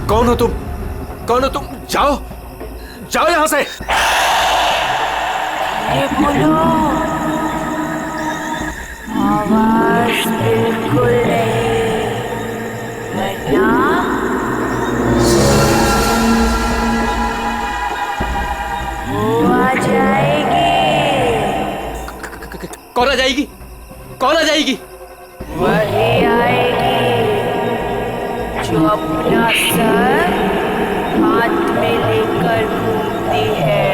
कौन हो तुम? कौन हो तुम? जाओ जाओ यहां से। ये बोलो, आवाज बिल्कुल नहीं, वरना वो आ जाएगी। कौन आ जाएगी? कौन आ जाएगी? वही आएगी जो अपना सर हाथ में लेकर घूमती है।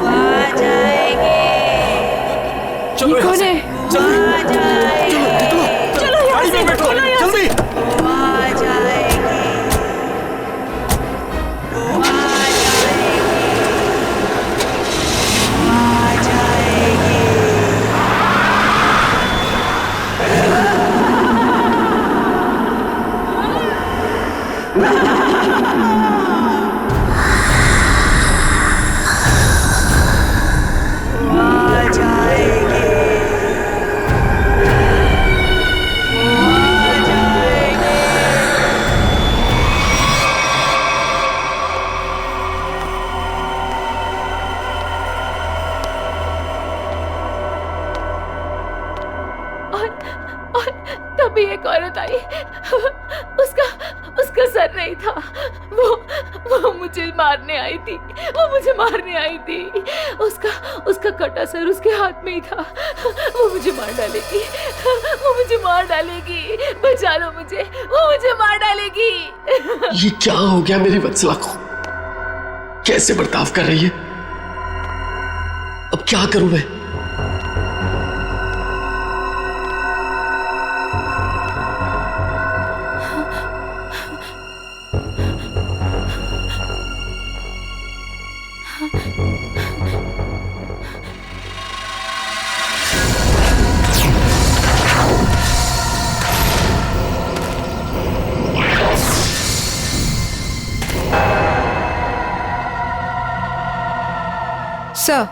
वो आ जाएगी। चलो कौन है? चलो गाड़ी में बैठो जल्दी। वो आ जाएगी। वो आ जाएगी। वो आ जाएगी। और तभी एक औरत आई। उसका सर नहीं था। वो मुझे मारने आई थी। वो मुझे मारने आई थी। उसका कटा सर उसके हाथ में ही था। वो मुझे मार डालेगी। वो मुझे मार डालेगी। बचा लो मुझे। वो मुझे मार डालेगी। ये क्या हो गया मेरी वत्सला को? कैसे बर्ताव कर रही है? अब क्या करूं मैं? सर,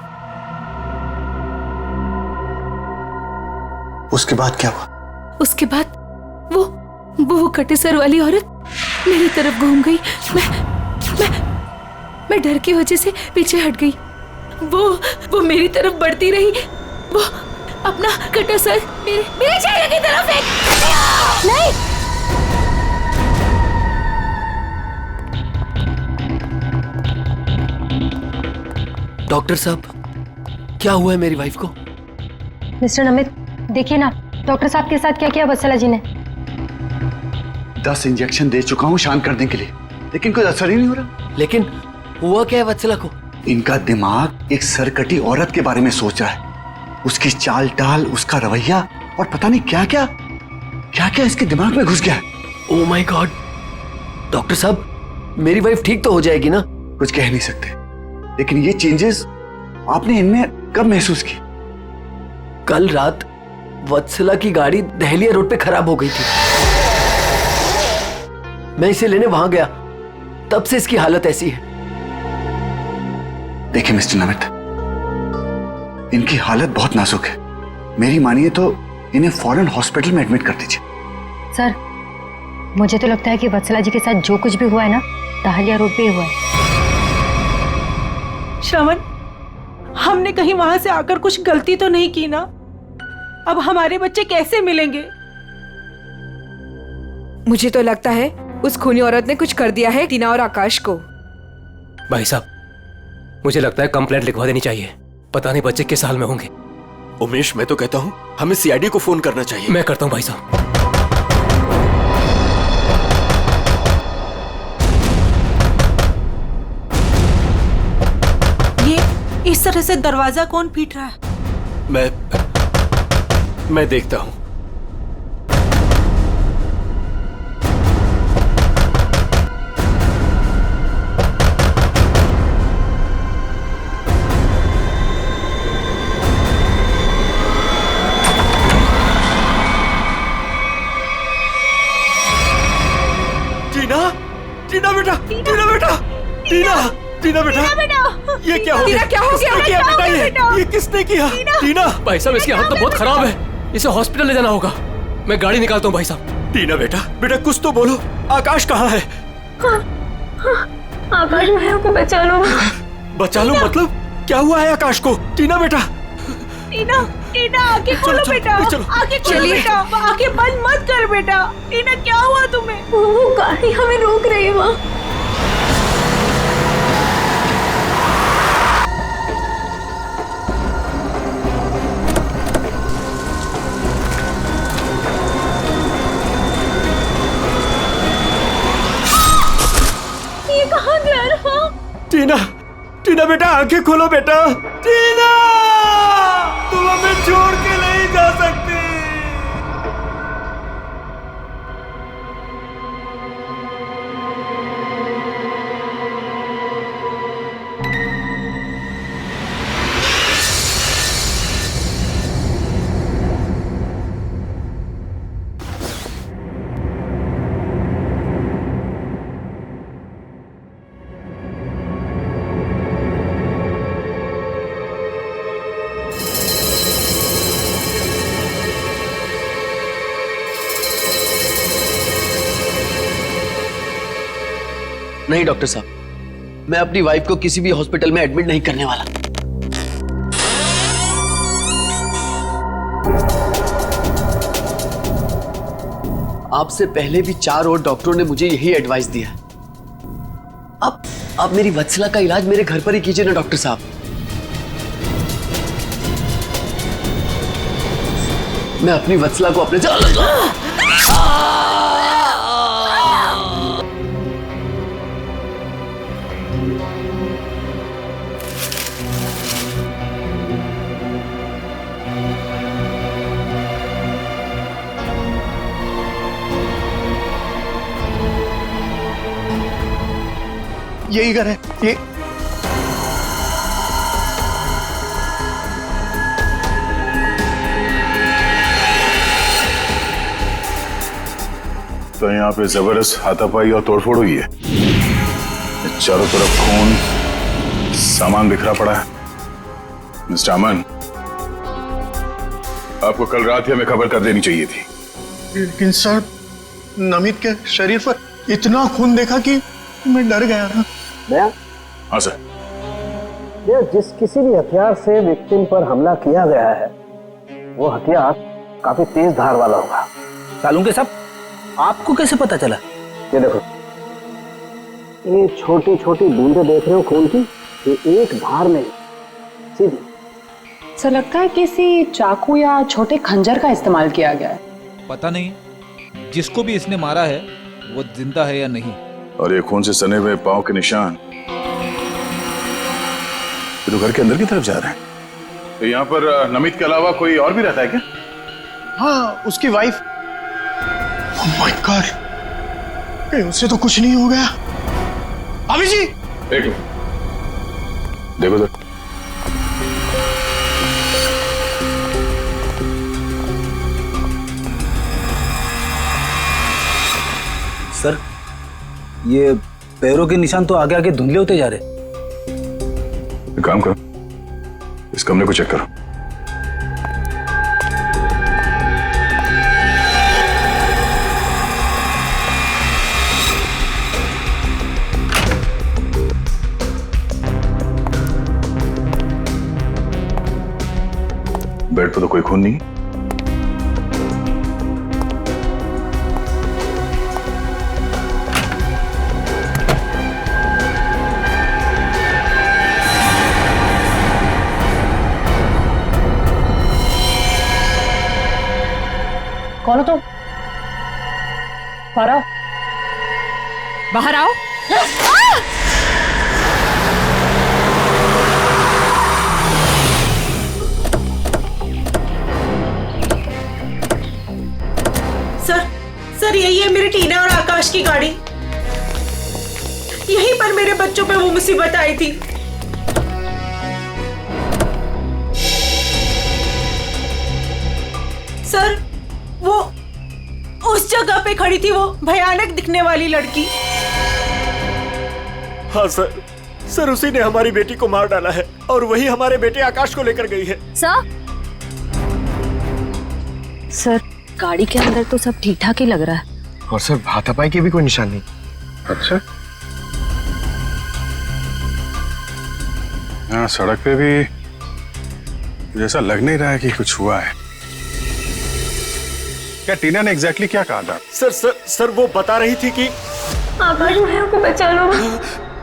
उसके बाद क्या हुआ? उसके बाद वो कटे सर वाली औरत मेरी तरफ घूम गई। मैं डर की वजह से पीछे हट गई। वो मेरी तरफ बढ़ती रही। वो अपना कटा सर मेरे चेहरे की तरफ फेंक। नहीं, डॉक्टर साहब, क्या हुआ है मेरी वाइफ को? मिस्टर नमित, देखिए ना डॉक्टर साहब के साथ क्या किया वत्सला जी ने। 10 इंजेक्शन दे चुका हूँ शांत करने के लिए, लेकिन कोई असर ही नहीं हो रहा। लेकिन हुआ क्या है वत्सला को? इनका दिमाग एक सरकटी औरत के बारे में सोच रहा है। उसकी चाल टाल, उसका रवैया और पता नहीं क्या क्या इसके दिमाग में घुस गया है। Oh my God! डॉक्टर साहब, मेरी वाइफ ठीक तो हो जाएगी ना? कुछ कह नहीं सकते, लेकिन ये चेंजेस आपने इनमें कब महसूस की? कल रात वत्सला की गाड़ी दहलिया रोड पे खराब हो गई थी। मैं इसे लेने वहां गया, तब से इसकी हालत ऐसी है। देखिए मिस्टर नमित, इनकी हालत बहुत नाजुक है। मेरी मानिए तो इन्हें फौरन हॉस्पिटल में एडमिट कर दीजिए। सर, मुझे तो लगता है कि वत्सला जी के साथ जो कुछ भी हुआ है ना, दहलिया रोड पे ही हुआ है। श्रवण, हमने कहीं वहां से आकर कुछ गलती तो नहीं की ना? अब हमारे बच्चे कैसे मिलेंगे? मुझे तो लगता है उस खूनी औरत ने कुछ कर दिया है टीना और आकाश को। भाई साहब, मुझे लगता है कंप्लेंट लिखवा देनी चाहिए। पता नहीं बच्चे किस हाल में होंगे। उमेश, मैं तो कहता हूं हमें सीआईडी को फोन करना चाहिए। मैं करता हूं भाई साहब। ये इस तरह से दरवाजा कौन पीट रहा है? मैं देखता हूं। टीना बेटा, टीना बेटा, ये क्या हो गया? क्या हो गया? किसने किया बेटा? ये किसने किया? टीना! भाई साहब, इसकी हालत तो बहुत खराब है। इसे हॉस्पिटल ले जाना होगा। मैं गाड़ी निकालता हूँ भाई साहब। टीना बेटा, बेटा कुछ तो बोलो। आकाश कहाँ है? आकाश भैया को बचा लो। बचा लो मतलब? क्या हुआ है आकाश को? टीना बेटा, टीना, टीना आंखें खोलो बेटा, आंखें खोलो बेटा, आंखें बंद मत कर बेटा। टीना क्या हुआ तुम्हें? वो गाड़ी हमें रोक रही है माँ। ये कहाँ जा रहा? टीना, टीना बेटा आंखें खोलो बेटा। टीना, तुम हमें छोड़ के नहीं जा सकती। नहीं डॉक्टर साहब, मैं अपनी वाइफ को किसी भी हॉस्पिटल में एडमिट नहीं करने वाला। आपसे पहले भी 4 और डॉक्टरों ने मुझे यही एडवाइस दिया। अब मेरी वत्सला का इलाज मेरे घर पर ही कीजिए ना डॉक्टर साहब। मैं अपनी वत्सला को अपने यही घर है ये। तो यहाँ पे जबरदस्त हाथापाई और तोड़फोड़ हुई है। चारों तरफ खून, सामान बिखरा पड़ा है। मिस्टर अमन, आपको कल रात ही हमें खबर कर देनी चाहिए थी। लेकिन सर, नमित के शरीर पर इतना खून देखा कि मैं डर गया था। हाँ सर। जिस किसी भी हथियार से विक्टिम पर हमला किया गया है वो हथियार काफी तेज धार वाला होगा। सालुंके साहब, आपको कैसे पता चला? ये देखो, ये छोटी छोटी बूंदे देख रहे हो खून की, ये एक धार में सीधी। सर लगता है किसी चाकू या छोटे खंजर का इस्तेमाल किया गया है। पता नहीं जिसको भी इसने मारा है वो जिंदा है या नहीं। और ये खून से सने हुए पांव के निशान तो घर के अंदर की तरफ जा रहे हैं। तो यहाँ पर नमित के अलावा कोई और भी रहता है क्या? हाँ, उसकी वाइफ। ओह माय गॉड, कहीं उससे तो कुछ नहीं हो गया। अभी जी, एक देखो तो। सर, ये पैरों के निशान तो आगे आगे धुंधले होते जा रहे। एक काम करो, इस कमरे को चेक करो। बेड पर तो कोई खून नहीं। कौन हो तुम? बाहर आओ। बाहर आओ। सर यही है मेरी टीना और आकाश की गाड़ी। यहीं पर मेरे बच्चों पे वो मुसीबत आई थी। सर, वो उस जगह पे खड़ी थी वो भयानक दिखने वाली लड़की। हाँ सर, उसी ने हमारी बेटी को मार डाला है और वही हमारे बेटे आकाश को लेकर गई है। सर, सर गाड़ी के अंदर तो सब ठीक ठाक ही लग रहा है। और सर हाथापाई की भी कोई निशान नहीं। अच्छा, हाँ सड़क पे भी जैसा लग नहीं रहा है कि कुछ हुआ है। क्या टीना ने एग्जैक्टली क्या कहा था? सर वो बता रही थी कि आकाश भैया को बचा लो।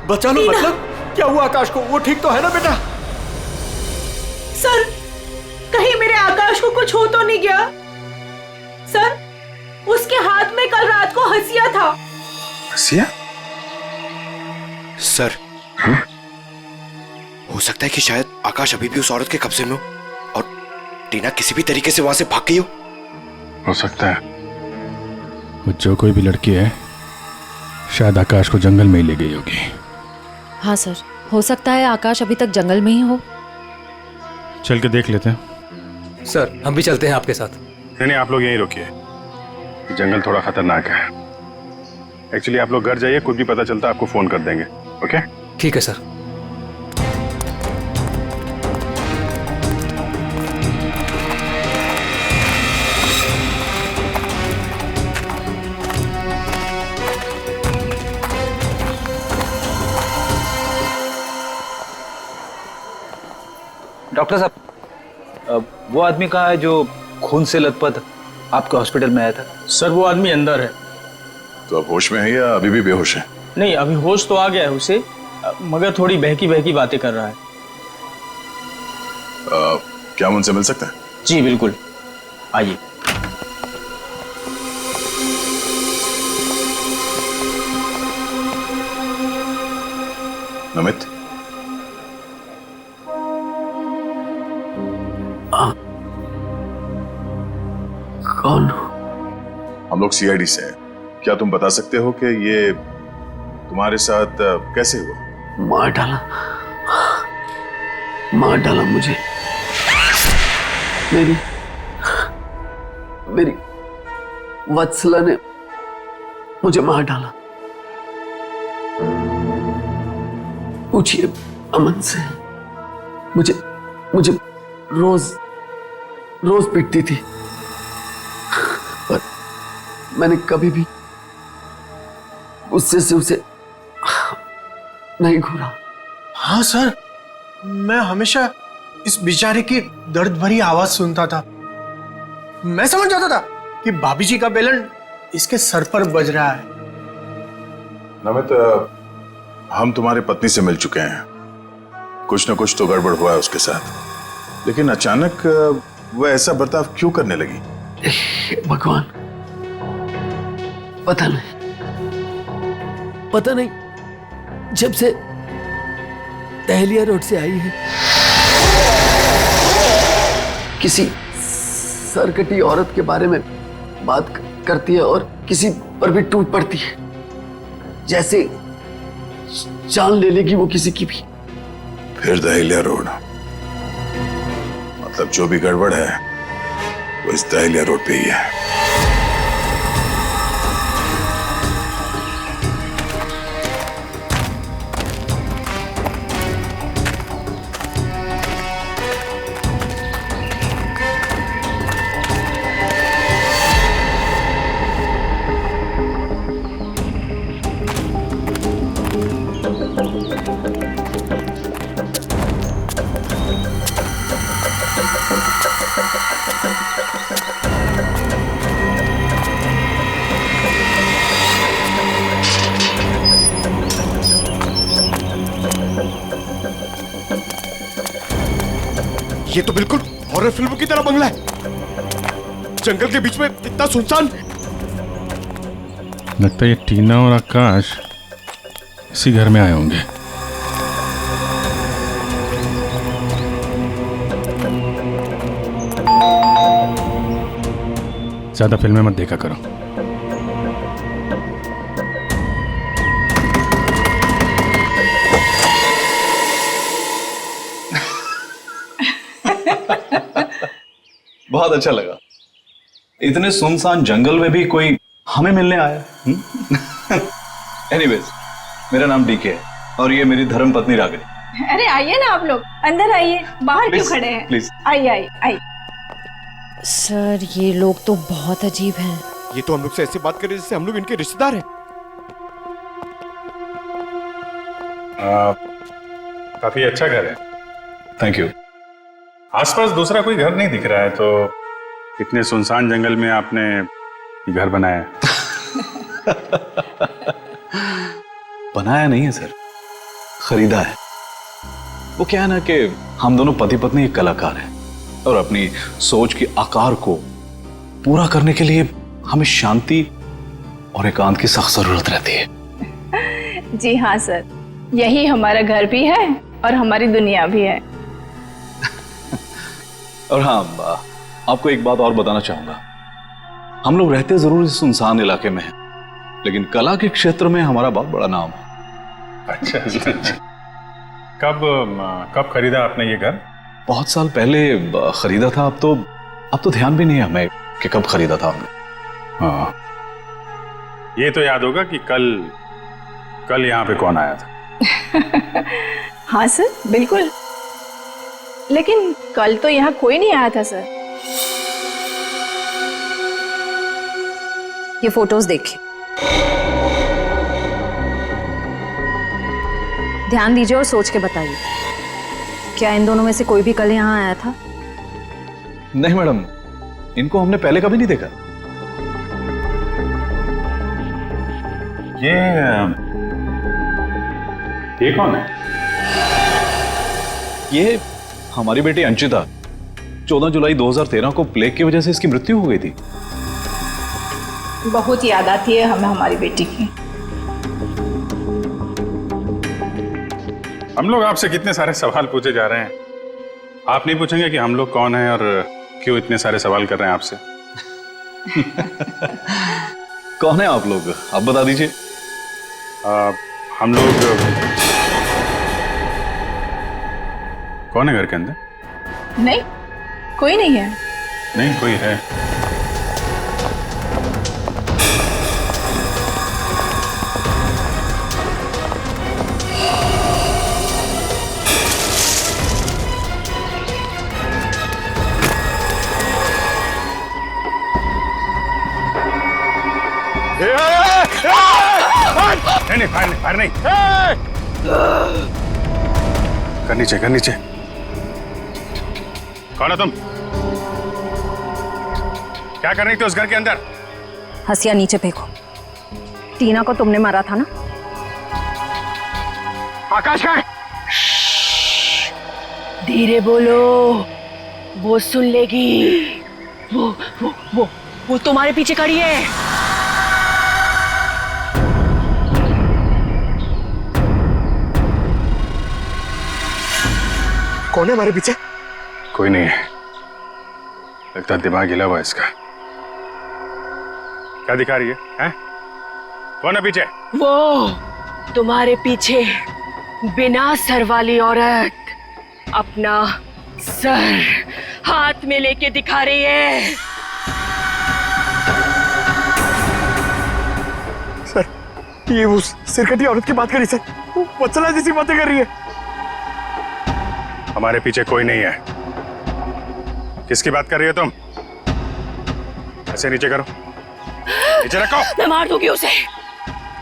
बचा लो मतलब क्या हुआ आकाश को? वो ठीक तो है ना बेटा? सर कहीं मेरे आकाश को कुछ हो तो नहीं गया? सर उसके हाथ में कल रात को हंसिया था। हंसिया? सर हो सकता है कि शायद आकाश अभी भी उस औरत के कब्जे में हो और टीना किसी भी तरीके से वहां से भाग गई हो सकता है। वो जो कोई भी लड़की है शायद आकाश को जंगल में ही ले गई होगी। हाँ सर, हो सकता है आकाश अभी तक जंगल में ही हो। चल के देख लेते हैं। सर हम भी चलते हैं आपके साथ। नहीं, आप लोग यहीं रुकिए, जंगल थोड़ा खतरनाक है। एक्चुअली आप लोग घर जाइए, कुछ भी पता चलता आपको फोन कर देंगे। ओके ठीक है सर। डॉक्टर साहब, वो आदमी कहाँ है जो खून से लथपथ आपके हॉस्पिटल में आया था? सर वो आदमी अंदर है। तो अब होश में है या अभी भी बेहोश है? नहीं, अभी होश तो आ गया है उसे, मगर थोड़ी बहकी बहकी बातें कर रहा है। क्या हम उनसे मिल सकते हैं? जी बिल्कुल, आइए। नमित, कौन? हम लोग सीआईडी से हैं। क्या तुम बता सकते हो कि ये तुम्हारे साथ कैसे हुआ? मार डाला मुझे। मेरी वत्सला ने मुझे मार डाला। पूछिए अमन से। मुझे रोज पीटती थी, पर मैंने कभी भी गुस्से से उसे नहीं घूरा। हाँ सर, मैं हमेशा इस बेचारे की दर्द भरी आवाज सुनता था। मैं समझ जाता था कि भाभी जी का बेलन इसके सर पर बज रहा है। नमित, हम तुम्हारी पत्नी से मिल चुके हैं। कुछ न कुछ तो गड़बड़ हुआ है उसके साथ, लेकिन अचानक वह ऐसा बर्ताव क्यों करने लगी? भगवान, पता नहीं। जब से दहलिया रोड से आई है, किसी सरकटी औरत के बारे में बात करती है और किसी पर भी टूट पड़ती है, जैसे जान ले लेगी वो किसी की भी। फिर दहलिया रोड, मतलब जो भी गड़बड़ है वो इस दहलिया रोड पे ही है। ये तो बिल्कुल हॉरर फिल्म की तरह बंगला है, जंगल के बीच में इतना सुनसान। लगता है ये टीना और आकाश इसी घर में आए होंगे। ज्यादा फिल्में मत देखा करो। बहुत अच्छा लगा। इतने सुनसान जंगल में भी कोई हमें मिलने आया। एनीवेज, मेरा नाम डीके है और ये मेरी धर्म पत्नी रागिनी। अरे आइए ना आप लोग, अंदर आइए, बाहर क्यों खड़े हैं? प्लीज आइए आइए आइए। सर ये लोग तो बहुत अजीब हैं। ये तो हम लोग से ऐसे बात कर रहे जैसे हम लोग इनके रिश्तेदार हैं। काफी अच्छा घर है। Thank you. आसपास दूसरा कोई घर नहीं दिख रहा है, तो इतने सुनसान जंगल में आपने ये घर बनाया? बनाया नहीं है सर, खरीदा है। वो क्या है ना कि हम दोनों पति पत्नी एक कलाकार हैं और अपनी सोच के आकार को पूरा करने के लिए हमें शांति और एकांत की सख्त जरूरत रहती है। जी हाँ सर, यही हमारा घर भी है और हमारी दुनिया भी है। और हाँ, आपको एक बात और बताना चाहूंगा। हम लोग रहते जरूर इस सुनसान इलाके में हैं, लेकिन कला के क्षेत्र में हमारा बहुत बड़ा नाम है। अच्छा, अच्छा। कब खरीदा आपने ये घर? बहुत साल पहले खरीदा था। अब तो ध्यान भी नहीं है हमें कि कब खरीदा था हमने। हाँ, ये तो याद होगा कि कल यहाँ पे कौन आया था। हाँ सर, बिल्कुल। लेकिन कल तो यहाँ कोई नहीं आया था सर। ये फोटोज देखिए, ध्यान दीजिए और सोच के बताइए, क्या इन दोनों में से कोई भी कल यहाँ आया था? नहीं मैडम, इनको हमने पहले कभी नहीं देखा। ये कौन है? ये हमारी बेटी अंशिता। 14 जुलाई 2013 को प्लेग की वजह से इसकी मृत्यु हो गई थी। बहुत याद आती है हमें हमारी बेटी की। हम लोग आपसे कितने सारे सवाल पूछे जा रहे हैं, आप नहीं पूछेंगे कि हम लोग कौन हैं और क्यों इतने सारे सवाल कर रहे हैं आपसे? कौन है आप लोग, आप बता दीजिए। हम लोग कौन है घर के अंदर? नहीं, कोई नहीं है। नहीं, कोई है। नहीं, फायर नहीं। कर नीचे। कौन हो तुम? क्या कर रही थी उस घर के अंदर? हसिया नीचे फेंको। टीना को तुमने मारा था ना? आकाश है। धीरे बोलो, वो सुन लेगी। वो तुम्हारे पीछे खड़ी है। कौन है हमारे पीछे? कोई नहीं है, लगता दिमाग हिला हुआ इसका। क्या दिखा रही है, हैं? कौन है पीछे? वो तुम्हारे पीछे बिना सर वाली औरत अपना सर हाथ में लेके दिखा रही है। सर, ये वो सिरकटी औरत की बात कर रही सर, वो वत्सला जैसी बातें कर रही है। हमारे पीछे कोई नहीं है। किसकी बात कर रही हो तुम? ऐसे नीचे करो, नीचे रखो। मैं मार दूंगी उसे,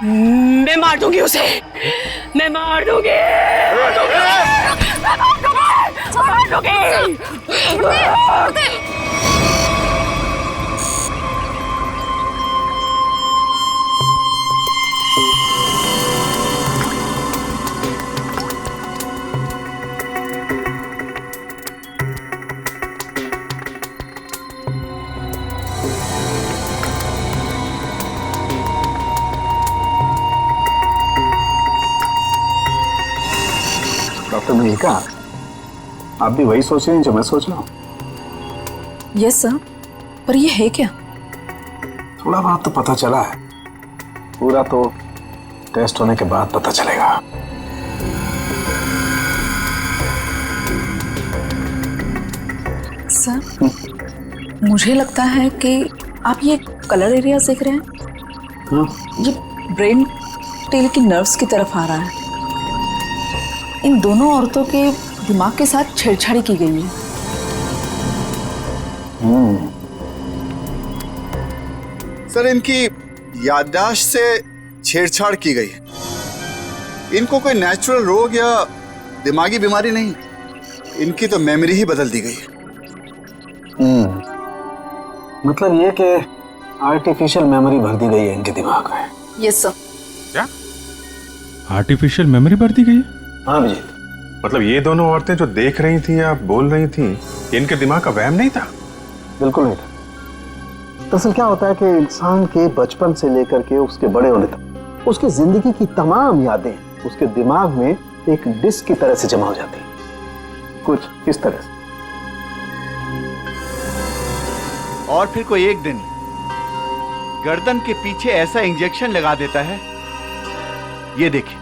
मैं मार दूंगी उसे, मैं मार दूंगी। डॉक्टर मलिका, आप भी वही सोच रहे हैं जो मैं सोच रहा हूँ? यस सर, पर ये है क्या? थोड़ा बहुत तो पता चला है, पूरा तो टेस्ट होने के बाद पता चलेगा। सर, मुझे लगता है कि आप ये कलर एरिया देख रहे हैं। ये ब्रेन टेल की नर्व्स की तरफ आ रहा है। इन दोनों औरतों के दिमाग के साथ छेड़छाड़ी की गई है। सर, इनकी याददाश्त से छेड़छाड़ की गई है। इनको कोई नेचुरल रोग या दिमागी बीमारी नहीं, इनकी तो मेमोरी ही बदल दी गई है। मतलब ये कि आर्टिफिशियल मेमोरी भर दी गई है इनके दिमाग में। Yes sir. क्या आर्टिफिशियल मेमोरी भर दी गई है? हाँ अभिजीत। मतलब ये दोनों औरतें जो देख रही थी या बोल रही थी, ये इनके दिमाग का वहम नहीं था? बिल्कुल नहीं था। दरअसल क्या होता है कि इंसान के बचपन से लेकर के उसके बड़े होने तक उसकी जिंदगी की तमाम यादें उसके दिमाग में एक डिस्क की तरह से जमा हो जाती हैं, कुछ इस तरह से। और फिर कोई एक दिन गर्दन के पीछे ऐसा इंजेक्शन लगा देता है, ये देखिए,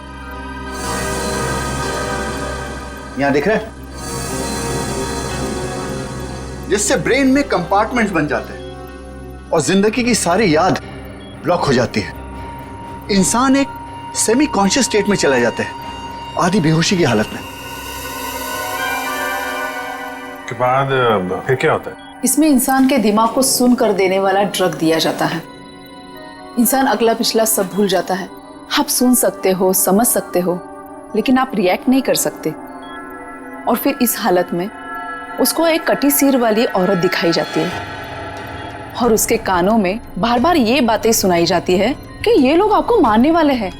यहां दिख रहा है, जिससे ब्रेन में कंपार्टमेंट्स बन जाते हैं और जिंदगी की सारी याद ब्लॉक हो जाती है। इंसान एक सेमी कॉन्शियस स्टेट में चला जाता है, आधी बेहोशी की हालत में। के बाद फिर क्या होता है? इसमें इंसान के दिमाग को सुन कर देने वाला ड्रग दिया जाता है। इंसान अगला पिछला सब भूल जाता है। आप सुन सकते हो, समझ सकते हो, लेकिन आप रिएक्ट नहीं कर सकते। और फिर इस हालत में उसको एक कटी सिर वाली औरत दिखाई जाती है और उसके कानों में बार बार ये बातें सुनाई जाती है कि ये लोग आपको मारने वाले हैं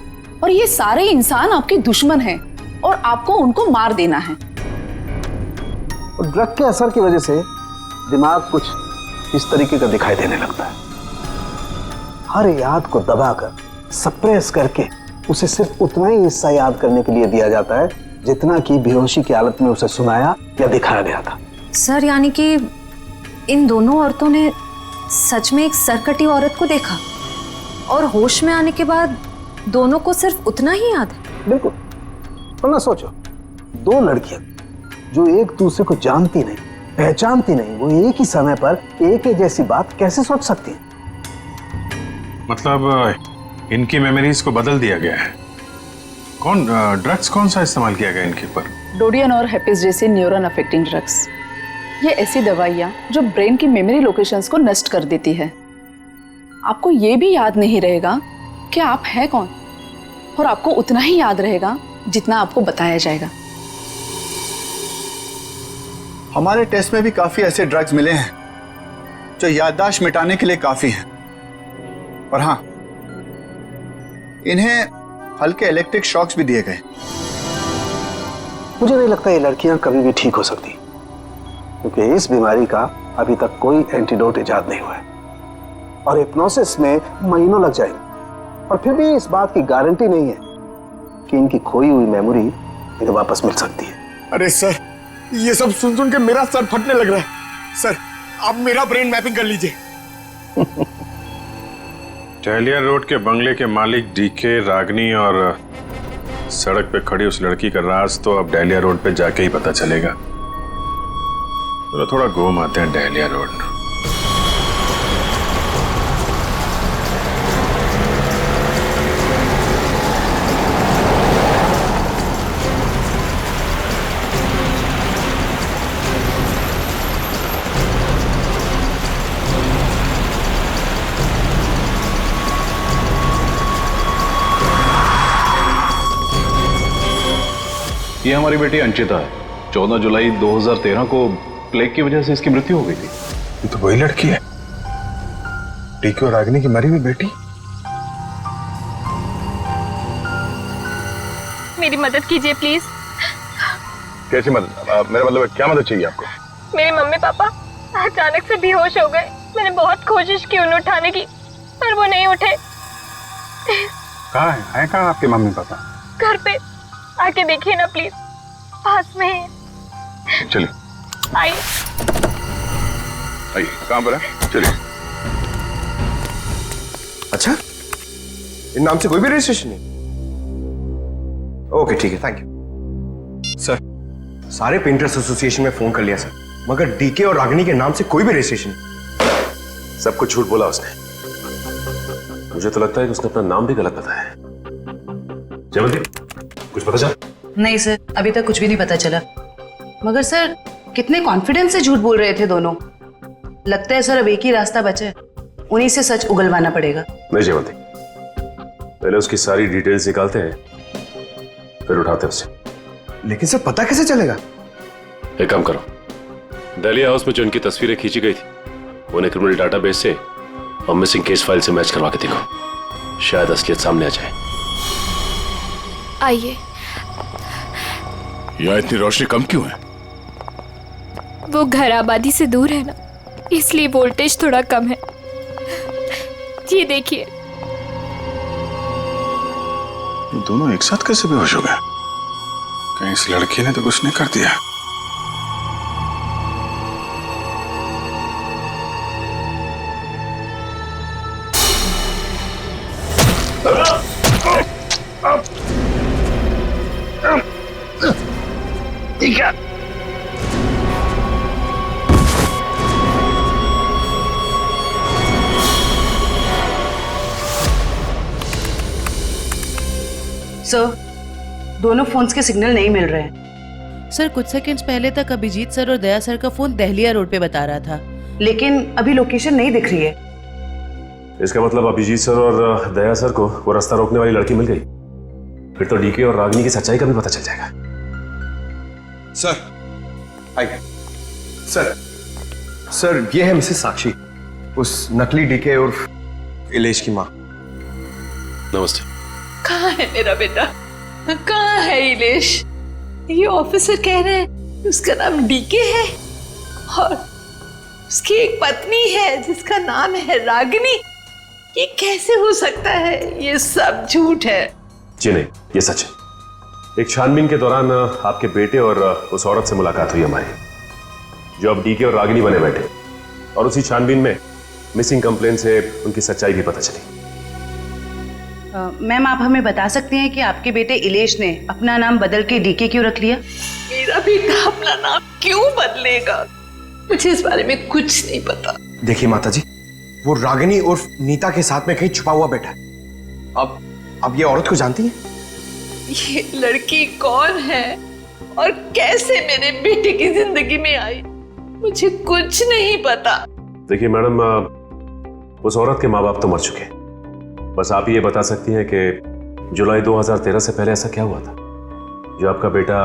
और ये सारे इंसान आपके दुश्मन हैं और आपको उनको मार देना है। और ड्रग के असर की वजह से दिमाग कुछ इस तरीके का दिखाई देने लगता है। हर याद को दबाकर, सप्रेस करके उसे सिर्फ उतना ही हिस्सा याद करने के लिए दिया जाता है जितना कि बेहोशी की हालत में उसे सुनाया या दिखाया गया था। सर, यानी कि इन दोनों औरतों ने सच में एक सरकटी औरत को देखा और होश में आने के बाद दोनों को सिर्फ उतना ही याद है? बिल्कुल। वरना सोचो, दो लड़कियां जो एक दूसरे को जानती नहीं, पहचानती नहीं, वो एक ही समय पर एक ही जैसी बात कैसे सोच सकती हैं? मतलब इनकी मेमोरीज को बदल दिया गया है। ड्रग्स कौन सा इस्तेमाल किया गया इनके ऊपर? डोडियन और हेपिस जैसे न्यूरॉन अफेक्टिंग ड्रग्स। ये ऐसी दवाइयाँ जो ब्रेन की मेमोरी लोकेशंस को नष्ट कर देती है। आपको ये भी याद नहीं रहेगा कि आप हैं कौन, और आपको उतना ही याद रहेगा जितना आपको बताया जाएगा। हमारे टेस्ट में भी काफी ऐसे ड्रग्स मिले हैं जो याददाश्त मिटाने के लिए काफी हैं। और हाँ, इन्हें हल्के इलेक्ट्रिक शॉक्स भी दिए गए। मुझे नहीं लगता ये लड़कियां कभी भी ठीक हो सकती, क्योंकि इस बीमारी का अभी तक कोई एंटीडोट इजाद नहीं हुआ है और हिप्नोसिस में महीनों लग जाएंगे। और फिर भी इस बात की गारंटी नहीं है कि इनकी खोई हुई मेमोरी इन्हें वापस मिल सकती है। अरे सर, ये सब सुन सुन के मेरा सर फटने लग रहा है। सर, आप मेरा ब्रेन मैपिंग कर लीजिए। डहलिया रोड के बंगले के मालिक डीके, रागनी और सड़क पे खड़ी उस लड़की का राज तो अब डहलिया रोड पे जाके ही पता चलेगा। तो थोड़ा घूम आते हैं डहलिया रोड। ये हमारी बेटी अंचिता है। 14 जुलाई 2013 को प्लेग की वजह से इसकी मृत्यु हो गई थी। ये तो वही लड़की है, टीके और रागिनी की मरी हुई बेटी। मेरी मदद कीजिए प्लीज। कैसी मदद? मेरा मतलब क्या मदद चाहिए आपको? मेरे मम्मी पापा अचानक से बेहोश हो गए। मैंने बहुत कोशिश की उन्हें उठाने की, पर वो नहीं उठे। कहाँ है कहाँ आपके मम्मी पापा? घर पे आके देखिए ना प्लीज, पास में ही। चलिए आइए आइए, कहाँ पर है? चलिए। अच्छा, इन नाम से कोई भी रजिस्ट्रेशन नहीं? ओके ठीक है, थैंक यू सर। सारे पेंटर्स एसोसिएशन में फोन कर लिया सर, मगर डीके और रागिनी के नाम से कोई भी रजिस्ट्रेशन नहीं। सब कुछ झूठ बोला उसने। मुझे तो लगता है कि उसने अपना नाम भी गलत बताया है। जयवंती, कुछ पता चला? नहीं सर, अभी तक कुछ भी नहीं पता चला। मगर सर, कितने कॉन्फिडेंस से झूठ बोल रहे थे दोनों। लगता है सर अब एक ही रास्ता बचा है, उन्हीं से सच उगलवाना पड़ेगा। नहीं जयवंती, पहले उसकी सारी डिटेल्स निकालते हैं, फिर उठाते हैं उसे। लेकिन सर पता कैसे चलेगा? एक काम करो, डालिया हाउस में जो उनकी तस्वीरें खींची गई थी उन्हें क्रिमिनल डाटाबेस से और मिसिंग केस फाइल से मैच करवा के देखो, शायद असलियत सामने आ जाए। आइए। यहाँ इतनी रोशनी कम क्यों है? वो घर आबादी से दूर है ना, इसलिए वोल्टेज थोड़ा कम है। ये देखिए। ये दोनों एक साथ कैसे बेहोश हो गए? कहीं इस लड़की ने तो कुछ नहीं कर दिया? ठीक है। सर, दोनों फोन्स के सिग्नल नहीं मिल रहे हैं। सर कुछ सेकंड्स पहले तक अभिजीत सर और दया सर का फोन दहलिया रोड पे बता रहा था, लेकिन अभी लोकेशन नहीं दिख रही है। इसका मतलब अभिजीत सर और दया सर को वो रास्ता रोकने वाली लड़की मिल गई। फिर तो डीके और रागिनी की सच्चाई का भी पता चल जाएगा। सर आइए। सर ये है मिसेस साक्षी, उस नकली डीके और इलेश की माँ। नमस्ते। कहाँ है मेरा बेटा? कहाँ है इलेश? ये ऑफिसर कह रहे हैं उसका नाम डीके है और उसकी एक पत्नी है जिसका नाम है रागिनी। ये कैसे हो सकता है? ये सब झूठ है। जी नहीं, ये सच है। एक छानबीन के दौरान आपके बेटे और उस औरत से मुलाकात हुई हमारी, जो अब डीके और रागिनी बने बैठे, और उसी छानबीन में मिसिंग कंप्लेन से उनकी सच्चाई भी पता चली। मैम, आप हमें बता सकते हैं कि आपके बेटे इलेश ने अपना नाम बदल के डीके क्यों रख लिया? मेरा बेटा अपना नाम क्यों बदलेगा? मुझे इस बारे में कुछ नहीं पता। देखिए माताजी, वो रागिनी और नीता के साथ में कहीं छुपा हुआ बैठा है। अब ये औरत को जानती है? ये लड़की कौन है और कैसे मेरे बेटे की जिंदगी में आई, मुझे कुछ नहीं पता। देखिए मैडम, उस औरत के माँ बाप तो मर चुके हैं। बस आप ये बता सकती हैं कि जुलाई 2013 से पहले ऐसा क्या हुआ था जो आपका बेटा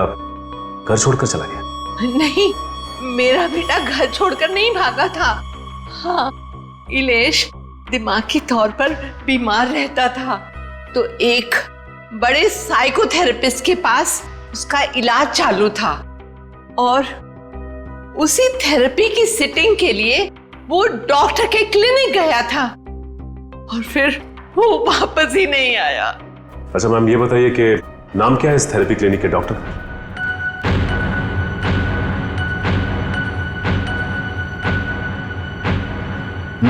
घर छोड़कर चला गया? नहीं, मेरा बेटा घर छोड़कर नहीं भागा था। हाँ, इलेश दिमागी तौर पर बीमार रहता था, तो एक बड़े साइकोथेरेपिस्ट के पास उसका इलाज चालू था और उसी थेरेपी की सिटिंग के लिए वो डॉक्टर के क्लिनिक गया था और फिर वो वापस ही नहीं आया। अच्छा मैम, ये बताइए कि नाम क्या है इस थेरेपी क्लिनिक के डॉक्टर?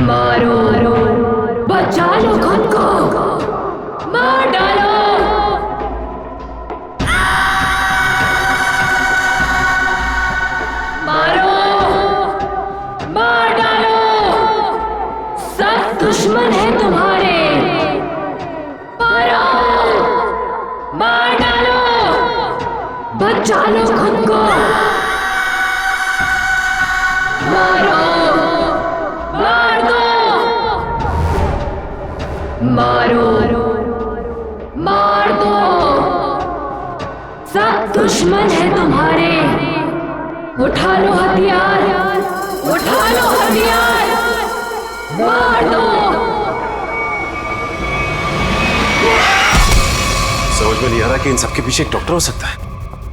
मारो, बचा लो खुद को, मार डालो। मारो, मार डालो। सब दुश्मन है तुम्हारे। मारो, मार डालो, बचा लो खुद को। मारो, मार दो। मारो, मार दो। सब दुश्मन है तुम्हारे। उठा लो हथियार, उठा लो हथियार, मार दो। समझ में नहीं आ रहा कि इन सबके पीछे एक डॉक्टर हो सकता है।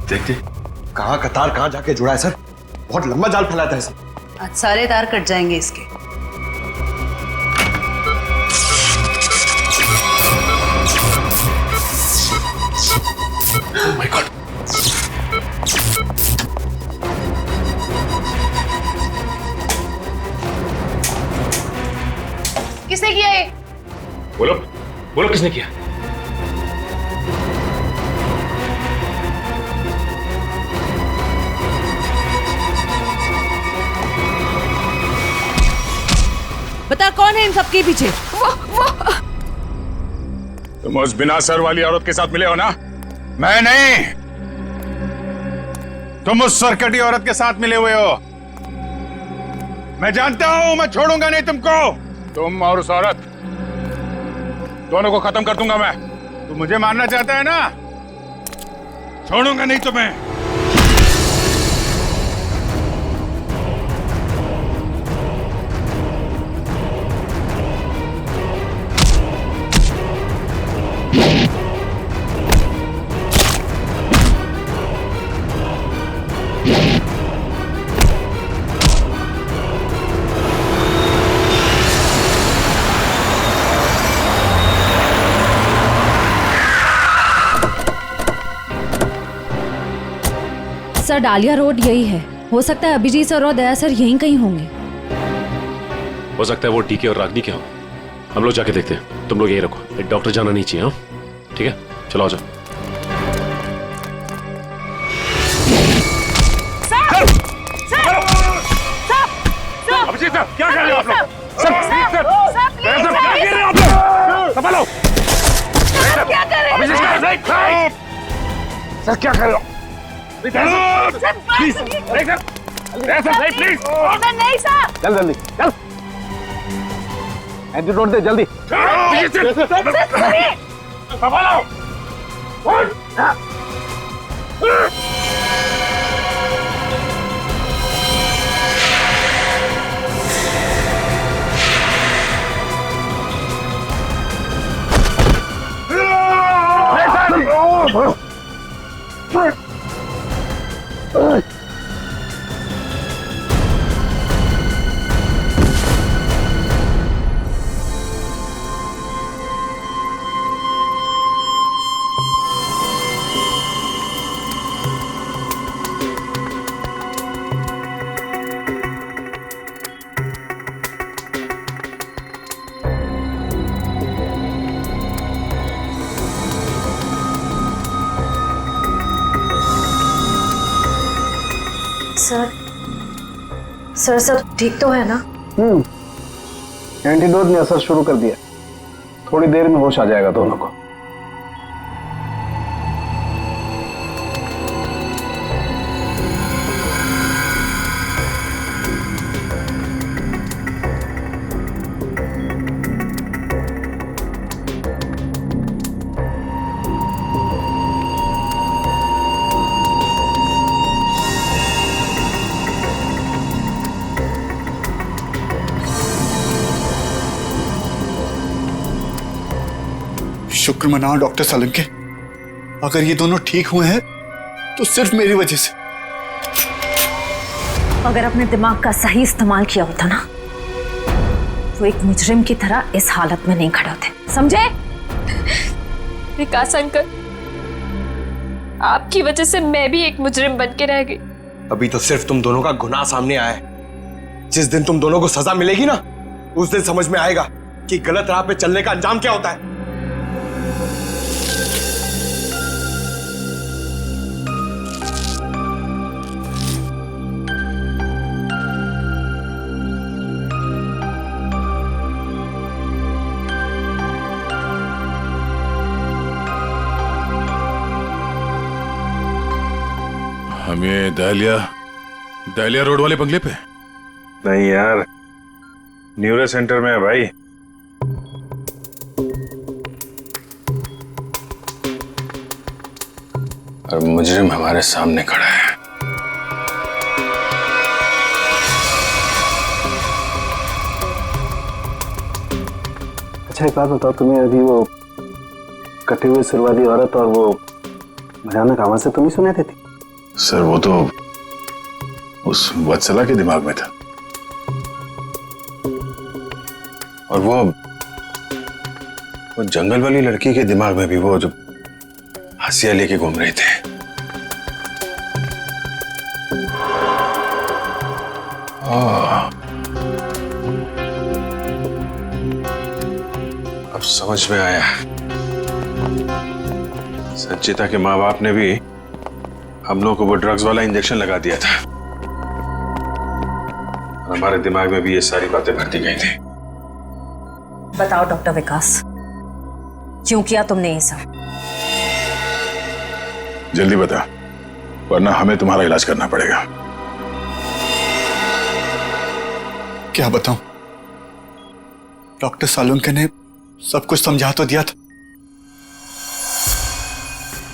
देखते कहाँ का तार कहाँ जाके जुड़ा है सर। बहुत लंबा जाल फैलाता है सर। आज सारे तार कट जाएंगे इसके। Oh my God. किसने किया ये? बोलो, बोलो किसने किया? बता कौन है इन सबके पीछे? तुम उस बिना सर वाली औरत के साथ मिले हो ना? मैं नहीं, तुम उस सरकटी औरत के साथ मिले हुए हो। मैं जानता हूं, मैं छोड़ूंगा नहीं तुमको। तुम और उस औरत दोनों को खत्म कर दूंगा मैं। तू मुझे मारना चाहता है ना? छोड़ूंगा नहीं तुम्हें। सर डालिया रोड यही है। हो सकता है अभिजीत सर और दया सर यहीं कहीं होंगे। हो सकता है वो डीके और रागनी के हों। हम लोग जाके देखते हैं। तुम लोग यहीं रखो, एक डॉक्टर जाना नहीं चाहिए। हाँ ठीक है, चलो आ जाओ। अभिजीत सर, क्या कर रहे हो आप लोग? क्या कर रहे हो आप लोग? संभालो। क्या कर रहे हो? सर क्या कर रहे हो? प्लीज प्लीज नहीं सर। चल जल्दी चल, एंटीडोट दे जल्दी। सर सब ठीक तो है ना? एंटीडोट ने असर शुरू कर दिया। थोड़ी देर में होश आ जाएगा दोनों को। शुक्र मनाओ डॉक्टर सालुंके, अगर ये दोनों ठीक हुए हैं तो सिर्फ मेरी वजह से। अगर अपने दिमाग का सही इस्तेमाल किया होता ना, तो एक मुजरिम की तरह इस हालत में नहीं खड़े होते, समझे? विकास अंकल, आपकी वजह से मैं भी एक मुजरिम बन के रह गई। अभी तो सिर्फ तुम दोनों का गुनाह सामने आया है। जिस दिन तुम दोनों को सजा मिलेगी ना, उस दिन समझ में आएगा कि गलत राह पे चलने का अंजाम क्या होता है। हम ये दहलिया रोड वाले बंगले पे? नहीं यार, न्यूरो सेंटर में है भाई। और मुजरिम हमारे सामने खड़ा है। अच्छा एक बात बताओ, तुम्हें अभी वो कटे हुए सिर वाली औरत और वो भयानक आवाज से तुम ही सुने थे? सर वो तो उस वत्सला के दिमाग में था, और वो जंगल वाली लड़की के दिमाग में भी, वो जो हंसिया लेके घूम रहे थे। अब समझ में आया, संचिता के माँ बाप ने भी हम लोगों को वो ड्रग्स वाला इंजेक्शन लगा दिया था, और हमारे दिमाग में भी ये सारी बातें भरती गई थी। बताओ डॉक्टर विकास, क्यों किया तुमने ये सब? जल्दी बता, वरना हमें तुम्हारा इलाज करना पड़ेगा। क्या बताऊं, डॉक्टर सालुंके ने सब कुछ समझा तो दिया था।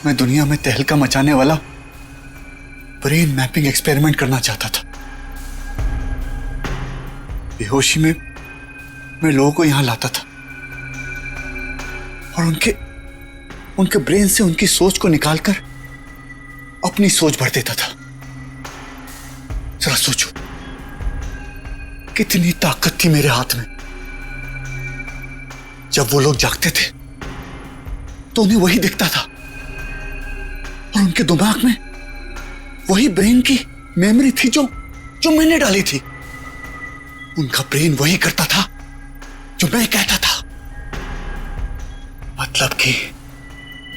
मैं दुनिया में तहलका मचाने वाला ब्रेन मैपिंग एक्सपेरिमेंट करना चाहता था। बेहोशी में मैं लोगों को यहां लाता था और उनके ब्रेन से उनकी सोच को निकालकर अपनी सोच भर देता था। जरा सोचो कितनी ताकत थी मेरे हाथ में। जब वो लोग जागते थे तो उन्हें वही दिखता था और उनके दिमाग में वही ब्रेन की मेमोरी थी जो मैंने डाली थी। उनका ब्रेन वही करता था जो मैं कहता था। मतलब कि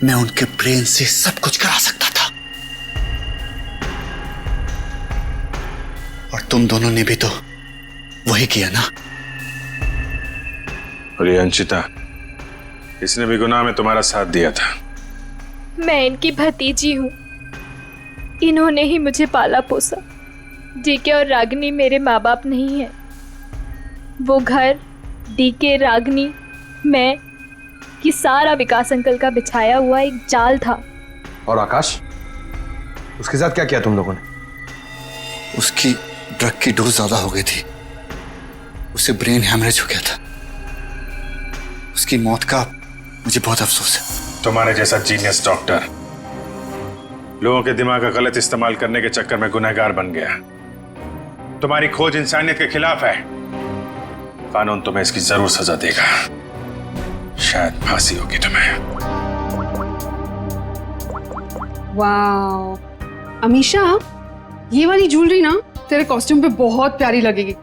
मैं उनके ब्रेन से सब कुछ करा सकता था। और तुम दोनों ने भी तो वही किया ना। और ये अंशिता, इसने भी गुनाह में तुम्हारा साथ दिया था। मैं इनकी भतीजी हूँ, इन्होंने ही मुझे पाला पोसा। डीके और रागिनी मेरे माँ बाप नहीं है। वो घर, डीके, रागिनी, मैं, ये सारा विकास अंकल का बिछाया हुआ एक जाल था। और आकाश, उसके साथ क्या किया तुम लोगों ने? उसकी ड्रग की डोज ज्यादा हो गई थी, उसे ब्रेन हैमरेज हो गया था। उसकी मौत का मुझे बहुत अफसोस है। तुम्हारे जैसा जीनियस डॉक्टर लोगों के दिमाग का गलत इस्तेमाल करने के चक्कर में गुनहगार बन गया। तुम्हारी खोज इंसानियत के खिलाफ है। कानून तुम्हें इसकी जरूर सजा देगा। शायद फांसी होगी तुम्हें। वाओ अमीशा, ये वाली ज्वेलरी ना तेरे कॉस्ट्यूम पे बहुत प्यारी लगेगी।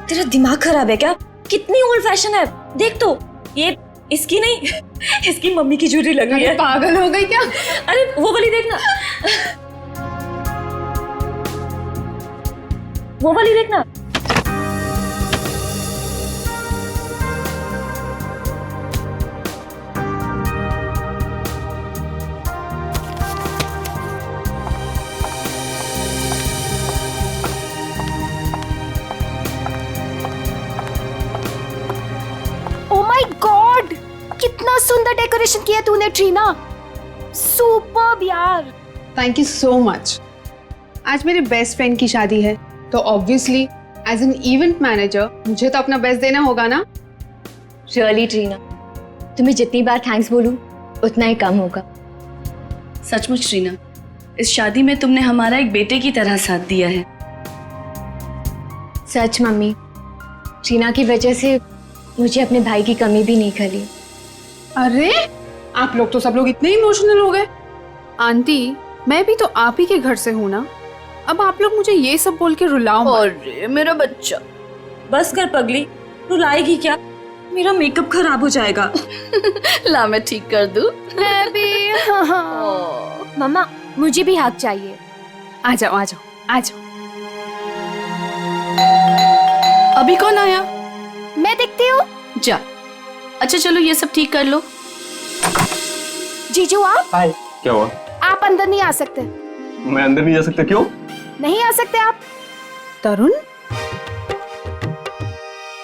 तेरा दिमाग खराब है क्या? कितनी ओल्ड फैशन है। देख तो, ये इसकी नहीं इसकी मम्मी की ज्वेलरी लग रही है। पागल हो गई क्या? अरे वो वाली देखना, वो वाली देखना। ओ माय गॉड, कितना सुंदर डेकोरेशन किया तूने ट्रीना। सुपर्ब यार। Thank you so much. आज मेरे बेस्ट फ्रेंड की शादी है तो obviously as an event manager मुझे तो अपना बेस्ट देना होगा ना। रियली ट्रीना, तुम्हें जितनी बार थैंक्स बोलूं उतना ही कम होगा। सचमुच ट्रीना, इस शादी में तुमने हमारा एक बेटे की तरह साथ दिया है। सच मम्मी, ट्रीना की वजह से मुझे अपने भाई की कमी भी नहीं खली। अरे आप लोग तो सब लोग इतने इमोशनल हो गए। आंटी, मैं भी तो आप ही के घर से हूँ ना। अब आप लोग मुझे ये सब बोल के रुलाओ मत। अरे मेरा बच्चा, बस कर पगली, रुलाएगी क्या? मेरा मेकअप खराब हो जाएगा। ला मैं ठीक कर दूं। मैं भी। मम्मा, मुझे भी हक चाहिए। आ जाओ आ जाओ आ जाओ। अभी कौन आया? मैं देखती हूँ। जा। अच्छा चलो ये सब ठीक कर लो। जीजू आप? हाय, क्या हुआ? आप अंदर नहीं आ सकते। मैं अंदर नहीं जा सकता, क्यों? नहीं आ सकते आप। तरुण,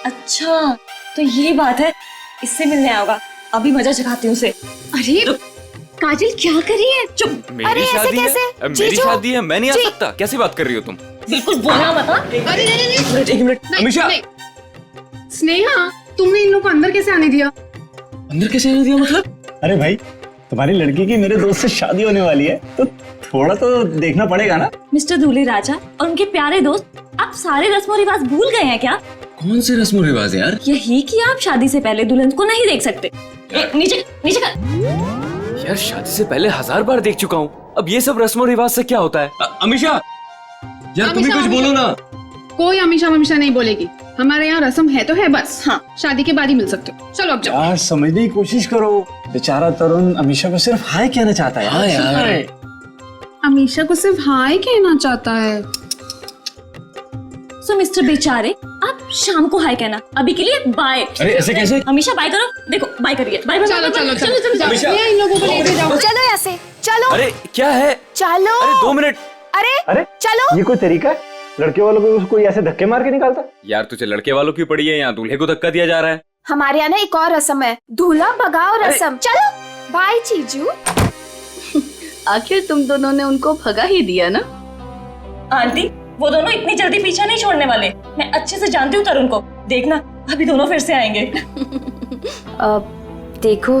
अच्छा तो ये बात है, इससे मिलने आऊंगा। अभी मजा चखाती हूँ उसे। अरे काजल क्या कर रही है? चुप। अरे ऐसे कैसे? मेरी शादी है, मैं नहीं आ सकता। कैसी बात कर रही हो तुम? बिल्कुल बोलना मत। अरे एक मिनट। अमीशा, स्नेहा, तुमने इन लोगों को अंदर कैसे आने दिया? अंदर कैसे आने दिया मतलब? अरे भाई, तुम्हारी लड़की की मेरे दोस्त से शादी होने वाली है तो थोड़ा तो देखना पड़ेगा ना। मिस्टर दूल्हे राजा और उनके प्यारे दोस्त, आप सारे रस्म रिवाज भूल गए हैं क्या? कौन से रस्म रिवाज यार? यही कि आप शादी से पहले दुल्हन को नहीं देख सकते। नीचे नीचे कर। यार शादी से पहले 1000 बार देख चुका हूँ। अब ये सब रस्म रिवाज से क्या होता है? अमीशा, यार तुम भी कुछ बोलो ना। कोई अमीशा ममीशा नहीं बोलेगी। हमारे यहाँ रस्म है तो है बस। हाँ, शादी के बाद ही मिल सकते हो। चलो अब जाओ। यार समझने की कोशिश करो। बेचारा तरुण अमीशा को सिर्फ हाय कहना चाहता है। हाँ यार, अमीशा को सिर्फ हाय कहना चाहता है। सो मिस्टर बेचारे, आप शाम को हाय कहना, अभी के लिए बाय। अरे ऐसे कैसे? हमेशा बाय करो। देखो बाय करिए। बाय। चलो चलो चलो चलो अमीशा। जाओ। इन लोगों को लेके जाओ। चलो यहाँ से, चलो। अरे क्या है? चलो। अरे 2 मिनट। अरे चलो। ये कोई तरीका है? लड़के वालों को कोई ऐसे धक्के मार के निकालता? यार तुझे लड़के वालों की पड़ी है, यहाँ दूल्हे को धक्का दिया जा रहा है। हमारे यहाँ ना एक और रस्म है, दूल्हा भगाओ रस्म। चलो बाय जीजू। आखिर तुम दोनों ने उनको भगा ही दिया ना। आंटी वो दोनों इतनी जल्दी पीछा नहीं छोड़ने वाले, मैं अच्छे से जानती हूँ तरुण को, देखना अभी दोनों फिर से आएंगे। देखो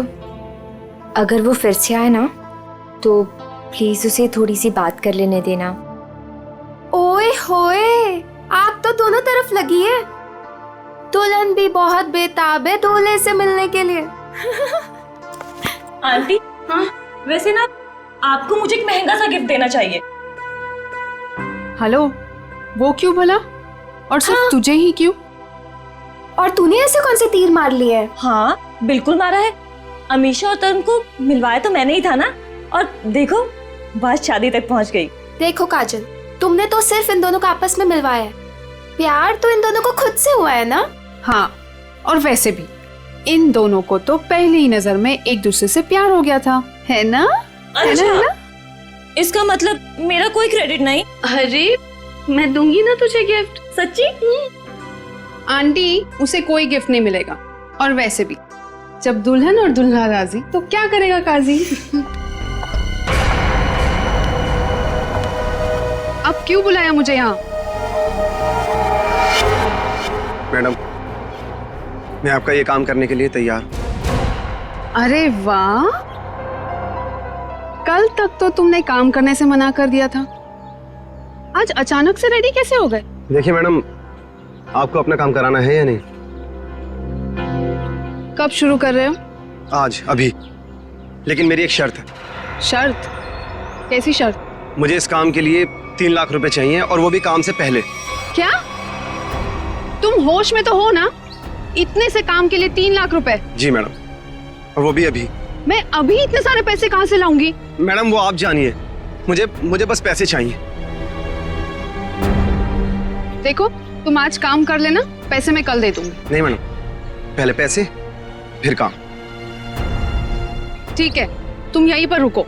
अगर वो फिर से आए ना तो प्लीज उसे थोड़ी सी बात कर लेने देना। ओए होए, आग तो दोनों तरफ लगी है। दुल्हन भी बहुत बेताब है दूल्हे से मिलने के लिए। आंटी हाँ वैसे ना आपको मुझे एक महंगा सा गिफ्ट देना चाहिए। हेलो, वो क्यों भला? और सिर्फ तुझे ही क्यों? और तूने ऐसे कौन से तीर मार लिए हैं? हाँ बिल्कुल मारा है, अमीशा और तरुण को मिलवाया तो मैंने ही था ना, और देखो बात शादी तक पहुंच गई। देखो काजल, तुमने तो सिर्फ इन दोनों को आपस में मिलवाया है, प्यार तो इन दोनों को खुद से हुआ है ना। हाँ, और वैसे भी इन दोनों को तो पहली नजर में एक दूसरे से प्यार हो गया था, है ना? अच्छा, है ना? इसका मतलब मेरा कोई क्रेडिट नहीं? अरे मैं दूंगी ना तुझे गिफ्ट। सच्ची? आंटी उसे कोई गिफ्ट नहीं मिलेगा, और वैसे भी जब दुल्हन और दुल्हा राजी तो क्या करेगा काजी। अब क्यों बुलाया मुझे यहाँ? मैडम मैं आपका ये काम करने के लिए तैयार। अरे वाह, कल तक तो तुमने काम करने से मना कर दिया था, आज अचानक से रेडी कैसे हो गए? देखिए मैडम, आपको अपना काम कराना है या नहीं? कब शुरू कर रहे हो? आज, अभी। लेकिन मेरी एक शर्त है। शर्त? कैसी शर्त? मुझे इस काम के लिए 3 लाख रुपए चाहिए, और वो भी काम से पहले। क्या तुम होश में तो हो ना? इतने से काम के लिए 3 लाख रुपए? जी मैडम, और वो भी अभी। मैं अभी इतने सारे पैसे कहाँ से लाऊंगी? मैडम वो आप जानिए, मुझे बस पैसे चाहिए। देखो तुम आज काम कर लेना, पैसे मैं कल दे दूंगी। नहीं मैडम, पहले पैसे फिर काम। ठीक है, तुम यहीं पर रुको।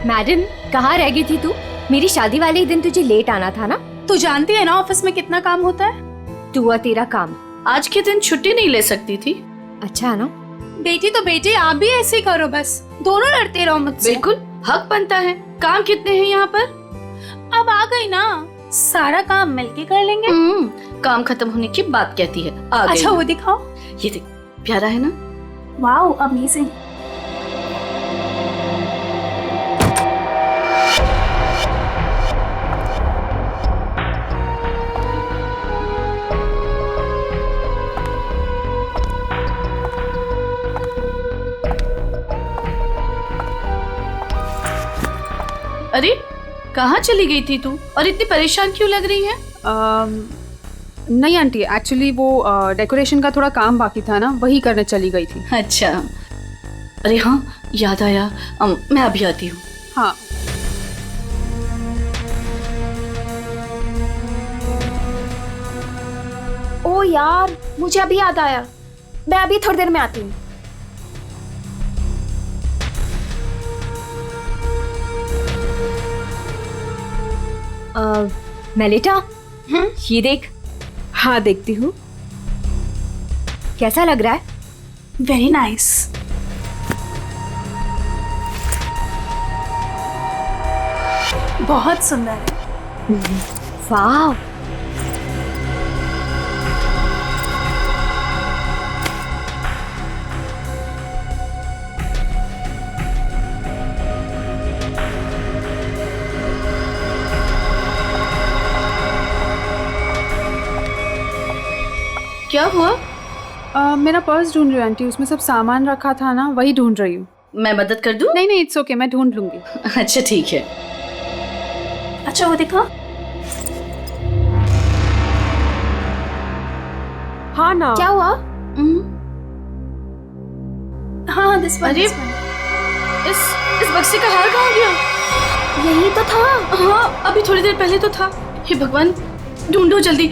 मैडम कहाँ रह गई थी तू? मेरी शादी वाले दिन तुझे लेट आना था ना। तू जानती है ना ऑफिस में कितना काम होता है। तू और तेरा काम। आज के दिन छुट्टी नहीं ले सकती थी। अच्छा ना? बेटी तो बेटी, आप भी ऐसे ही करो, बस दोनों लड़ते रहो मुझसे। बिल्कुल हक बनता है। काम कितने हैं यहाँ पर? अब आ गई ना, सारा काम मिलके कर लेंगे। काम खत्म होने की बात कहती है। आ गई। अच्छा वो दिखाओ। ये देख, प्यारा है ना? Wow amazing. अरे कहाँ चली गई थी तू, और इतनी परेशान क्यों लग रही है? नहीं आंटी, एक्चुअली वो डेकोरेशन का थोड़ा काम बाकी था ना, वही करने चली गई थी। अच्छा, अरे हाँ याद आया, मैं अभी आती हूँ। हाँ। ओ यार, मुझे अभी याद आया, मैं अभी थोड़ी देर में आती हूँ। मेलिटा, ये देख। हाँ देखती हूँ। कैसा लग रहा है? Very nice. बहुत सुंदर है। वाह। क्या हुआ? मेरा पर्स ढूंढ रही हूँ आंटी, उसमें सब सामान रखा था ना, वही ढूंढ रही हूँ। मैं मदद कर दूं? नहीं नहीं, इट्स ओके, मैं ढूंढ लूंगी। अच्छा ठीक है। अच्छा वो दिखा। हाँ ना। क्या हुआ? हाँ दिस वन। इस बक्से का हार कहाँ गया? यही तो था। हाँ अभी थोड़ी देर पहले तो था। हे भगवान, ढूंढो जल्दी।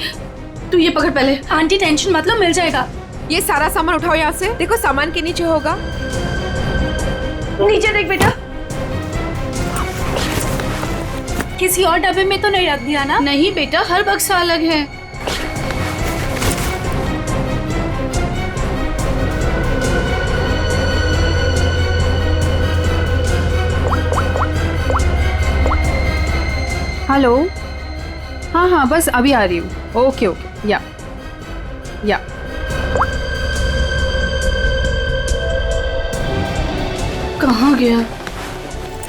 तू ये पकड़ पहले। आंटी टेंशन मत लो, मिल जाएगा। ये सारा सामान उठाओ यहाँ से। देखो सामान के नीचे होगा। नीचे देख बेटा। किसी और डब्बे में तो नहीं रख दिया ना? नहीं बेटा, हर बक्सा अलग है। हेलो। हाँ हाँ बस अभी आ रही हूँ। Okay okay. या कहाँ गया?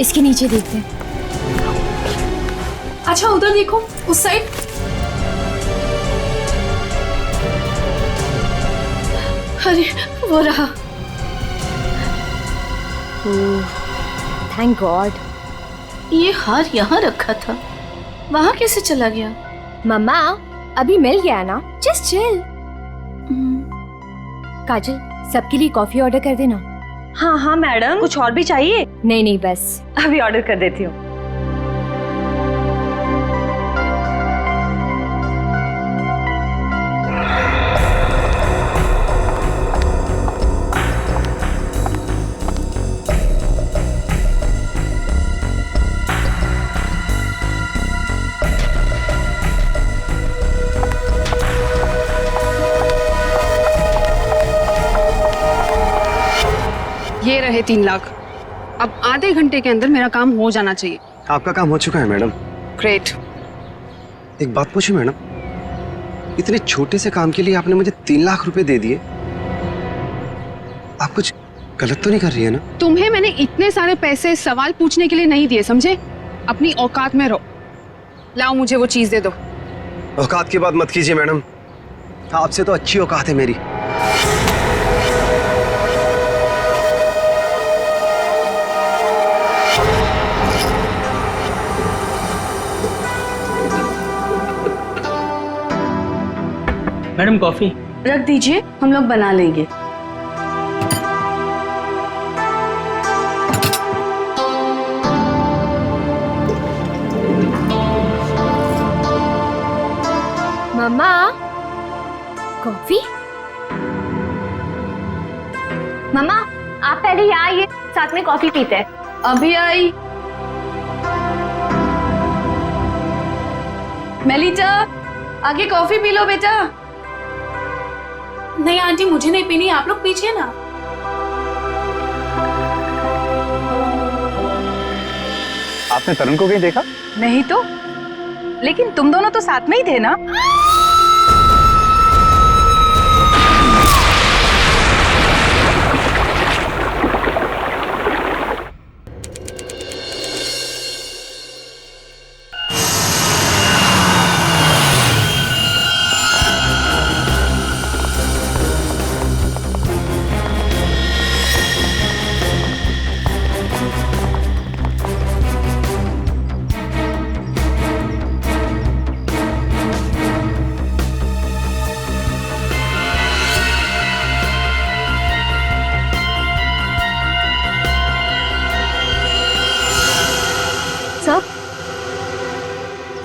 इसके नीचे देखते हैं। अच्छा उधर देखो, उस साइड। अरे वो रहा। Thank God. ये हार यहाँ रखा था, वहाँ कैसे चला गया? मम्मा अभी मिल गया ना, जस्ट चिल। काजल सबके लिए कॉफी ऑर्डर कर देना। हाँ हाँ मैडम, कुछ और भी चाहिए? नहीं नहीं बस अभी ऑर्डर कर देती हूँ। ये रहे 3 लाख। अब आधे घंटे के अंदर मेरा काम हो जाना चाहिए। आपका काम हो चुका है मैडम। ग्रेट। एक बात पूछूं मैडम, इतने छोटे से काम के लिए आपने मुझे 3 लाख रुपए दे दिए। आप कुछ गलत तो नहीं कर रही है ना? तुम्हें मैंने इतने सारे पैसे सवाल पूछने के लिए नहीं दिए, समझे? अपनी औकात में रहो। लाओ मुझे वो चीज दे दो। औकात की बात मत कीजिए मैडम, आपसे तो अच्छी औकात है मेरी। मैडम कॉफी रख दीजिए, हम लोग बना लेंगे। मम्मा कॉफी। मम्मा आप पहले यहाँ आइए, साथ में कॉफी पीते हैं। अभी आई। मेलिटा आगे कॉफी पी लो बेटा। नहीं आंटी मुझे नहीं पीनी, आप लोग पीजिए ना। आपने तरुण को कहीं देखा? नहीं तो, लेकिन तुम दोनों तो साथ में ही थे ना?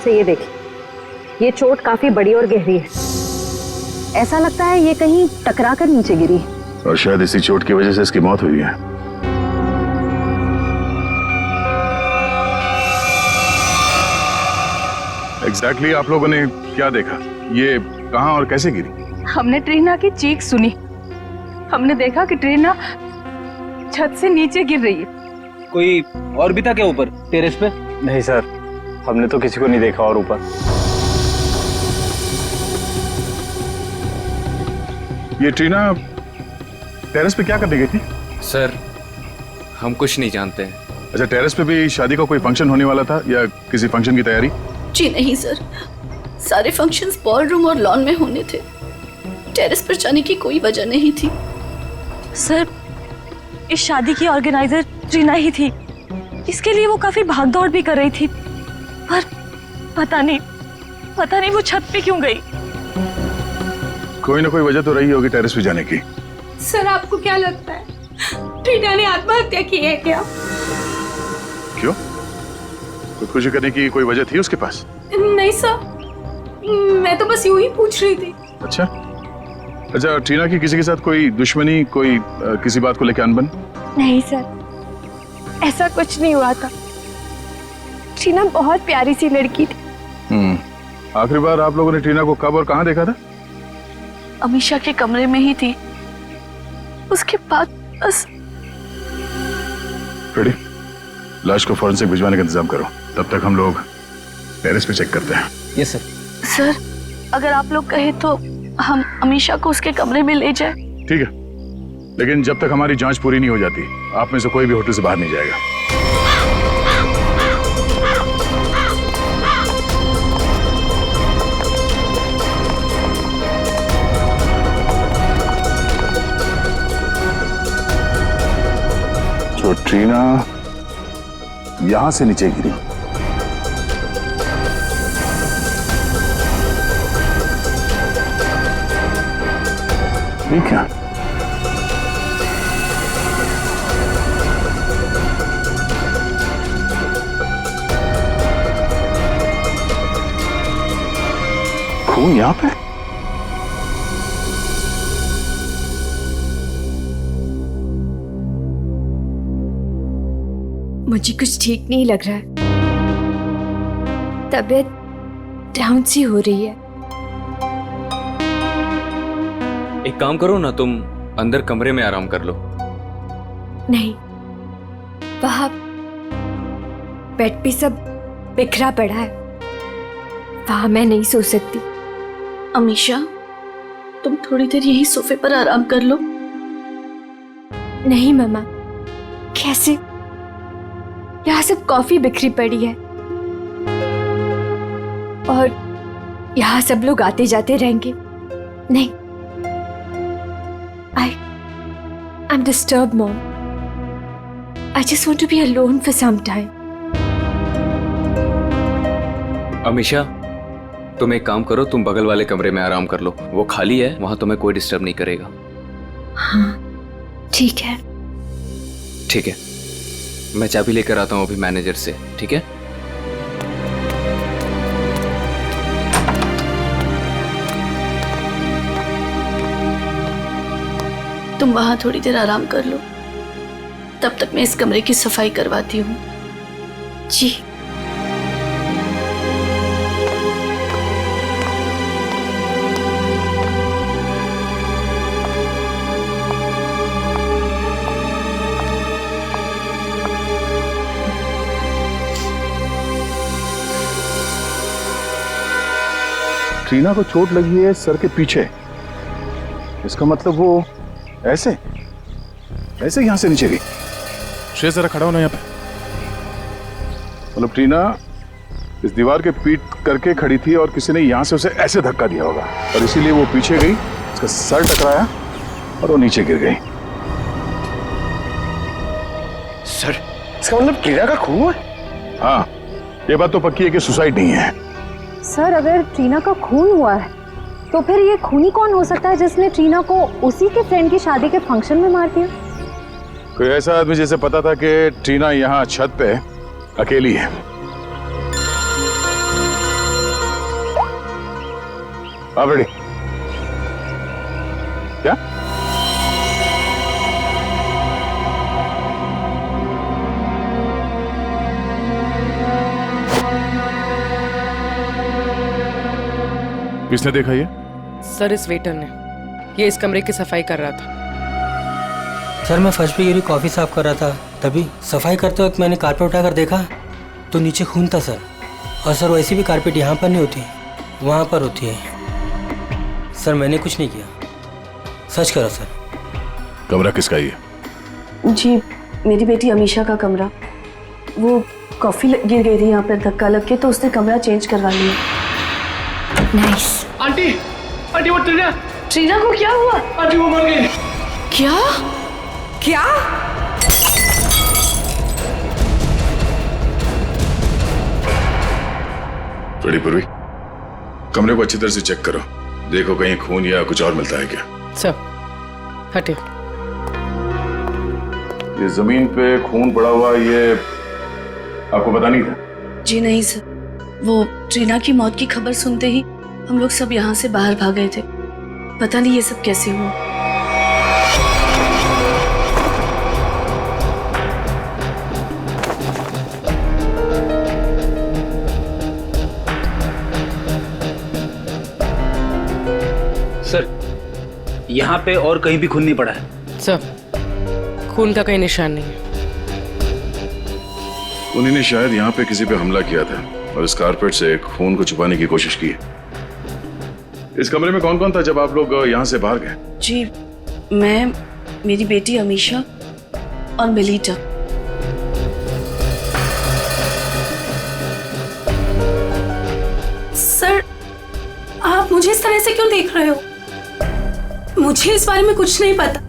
से ये देखिए, ये चोट काफी बड़ी और गहरी है। ऐसा लगता है ये कहीं टकरा कर नीचे गिरी है। और शायद इसी चोट की वजह से इसकी मौत हुई है। एग्जैक्टली आप लोगों ने क्या देखा? ये कहां और कैसे गिरी? हमने ट्रीना की चीख सुनी। हमने देखा कि ट्रीना छत से नीचे गिर रही है। कोई और भी था क्या ऊपर टेरेस पे? नहीं सर, हमने तो किसी को नहीं देखा और ऊपर। ये ट्रीना टेरेस पे क्या करने गई थी? सर हम कुछ नहीं जानते हैं। अच्छा, टेरेस पे भी शादी का कोई फंक्शन होने वाला था या किसी फंक्शन की तैयारी? जी नहीं सर, सारे फंक्शंस बॉलरूम और लॉन में होने थे। टेरेस पर जाने की कोई वजह नहीं थी। सर इस शादी की ऑर्गेनाइजर ट्रीना ही थी। इसके लिए वो काफी भागदौड़ भी कर रही थी, पर पता नहीं वो छत पे क्यों गई। कोई ना कोई वजह तो रही होगी टेरेस पे जाने की। सर आपको क्या लगता है ट्रीना ने आत्महत्या की है क्या? क्यों? खुदकुशी करने की कोई वजह थी उसके पास? नहीं सर, मैं तो बस यूं ही पूछ रही थी। अच्छा अच्छा, ट्रीना की किसी के साथ कोई दुश्मनी, कोई किसी बात को लेकर अनबन? नहीं सर, ऐसा कुछ नहीं हुआ था। ट्रीना बहुत प्यारी सी लड़की थी। आखिरी बार आप लोगों ने ट्रीना को कब और कहां देखा था? अमीशा के कमरे में ही थी, उसके बाद बस। रेडी, लाश को फॉरेंसिक भिजवाने का इंतजाम करो, तब तक हम लोग टेरेस पे चेक करते हैं। Yes sir. सर अगर आप लोग कहे तो हम अमीशा को उसके कमरे में ले जाए। ठीक है, लेकिन जब तक हमारी जांच पूरी नहीं हो जाती आप में से कोई भी होटल से बाहर नहीं जाएगा। जो ट्रीना यहां से नीचे गिरी, ठीक है? खून यहां पे? मुझे कुछ ठीक नहीं लग रहा है, तबीयत डाउन सी हो रही है। एक काम करो ना, तुम अंदर कमरे में आराम कर लो। नहीं, वहां बेड पे सब बिखरा पड़ा है, वहां मैं नहीं सो सकती। अमीशा तुम थोड़ी देर यही सोफे पर आराम कर लो। नहीं मम्मा, कैसे? यहाँ सब कॉफी बिखरी पड़ी है और यहाँ सब लोग आते जाते रहेंगे। नहीं, I'm disturbed, Mom. I just want to be alone for some time. Amisha, तुम एक काम करो, तुम बगल वाले कमरे में आराम कर लो, वो खाली है, वहां तुम्हें कोई डिस्टर्ब नहीं करेगा। हाँ, ठीक है। ठीक है, मैं चाबी लेकर आता हूँ अभी मैनेजर से, ठीक है? तुम वहां थोड़ी देर आराम कर लो, तब तक मैं इस कमरे की सफाई करवाती हूँ। जी। ट्रीना को चोट लगी है सर के पीछे, इसका मतलब वो ऐसे यहां से नीचे गई। श्रेय जरा खड़ा होना यहाँ पे। मतलब ट्रीना इस दीवार के पीट करके खड़ी थी और किसी ने यहां से उसे ऐसे धक्का दिया होगा और इसीलिए वो पीछे गई, उसका सर टकराया और वो नीचे गिर गई। सर इसका मतलब ट्रीना का खून हुआ? हाँ, ये बात तो पक्की है कि सुसाइड नहीं है। सर अगर ट्रीना का खून हुआ है तो फिर ये खूनी कौन हो सकता है जिसने ट्रीना को उसी के फ्रेंड की शादी के फंक्शन में मार दिया? कोई ऐसा आदमी जिसे पता था कि ट्रीना यहाँ छत पे अकेली है। आप रेडी? क्या? किसने देखा ये? सर इस वेटर ने, ये इस कमरे की सफाई कर रहा था। सर मैं फर्श पे गिरी कॉफ़ी साफ कर रहा था, तभी सफाई करते वक्त मैंने कारपेट उठाकर देखा तो नीचे खून था सर। और सर वैसे भी कारपेट यहाँ पर नहीं होती, वहाँ पर होती है। सर मैंने कुछ नहीं किया, सच करो सर। कमरा किसका ये? जी मेरी बेटी अमीशा का कमरा। वो कॉफी गिर गई थी यहाँ पर धक्का लग के, तो उसने कमरा चेंज करवा लिया। नाइस। आंटी वो ट्रीना को क्या हुआ? आंटी वो मर गई। क्या? क्या? पूर्वी, कमरे को अच्छी तरह से चेक करो, देखो कहीं खून या कुछ और मिलता है क्या। सर हटे। ये जमीन पे खून पड़ा हुआ, ये आपको पता नहीं था? जी नहीं सर, वो ट्रीना की मौत की खबर सुनते ही हम लोग सब यहाँ से बाहर भाग गए थे। पता नहीं ये सब कैसे हुआ। सर, यहाँ पे और कहीं भी खून नहीं पड़ा है। सर, खून का कोई निशान नहीं है। उन्हीं ने शायद यहाँ पे किसी पे हमला किया था और इस कारपेट से खून को छुपाने की कोशिश की है। इस कमरे में कौन कौन था जब आप लोग यहाँ से बाहर गए? जी मैं, मेरी बेटी अमीशा और मिलीटा। सर, आप मुझे इस तरह से क्यों देख रहे हो? मुझे इस बारे में कुछ नहीं पता।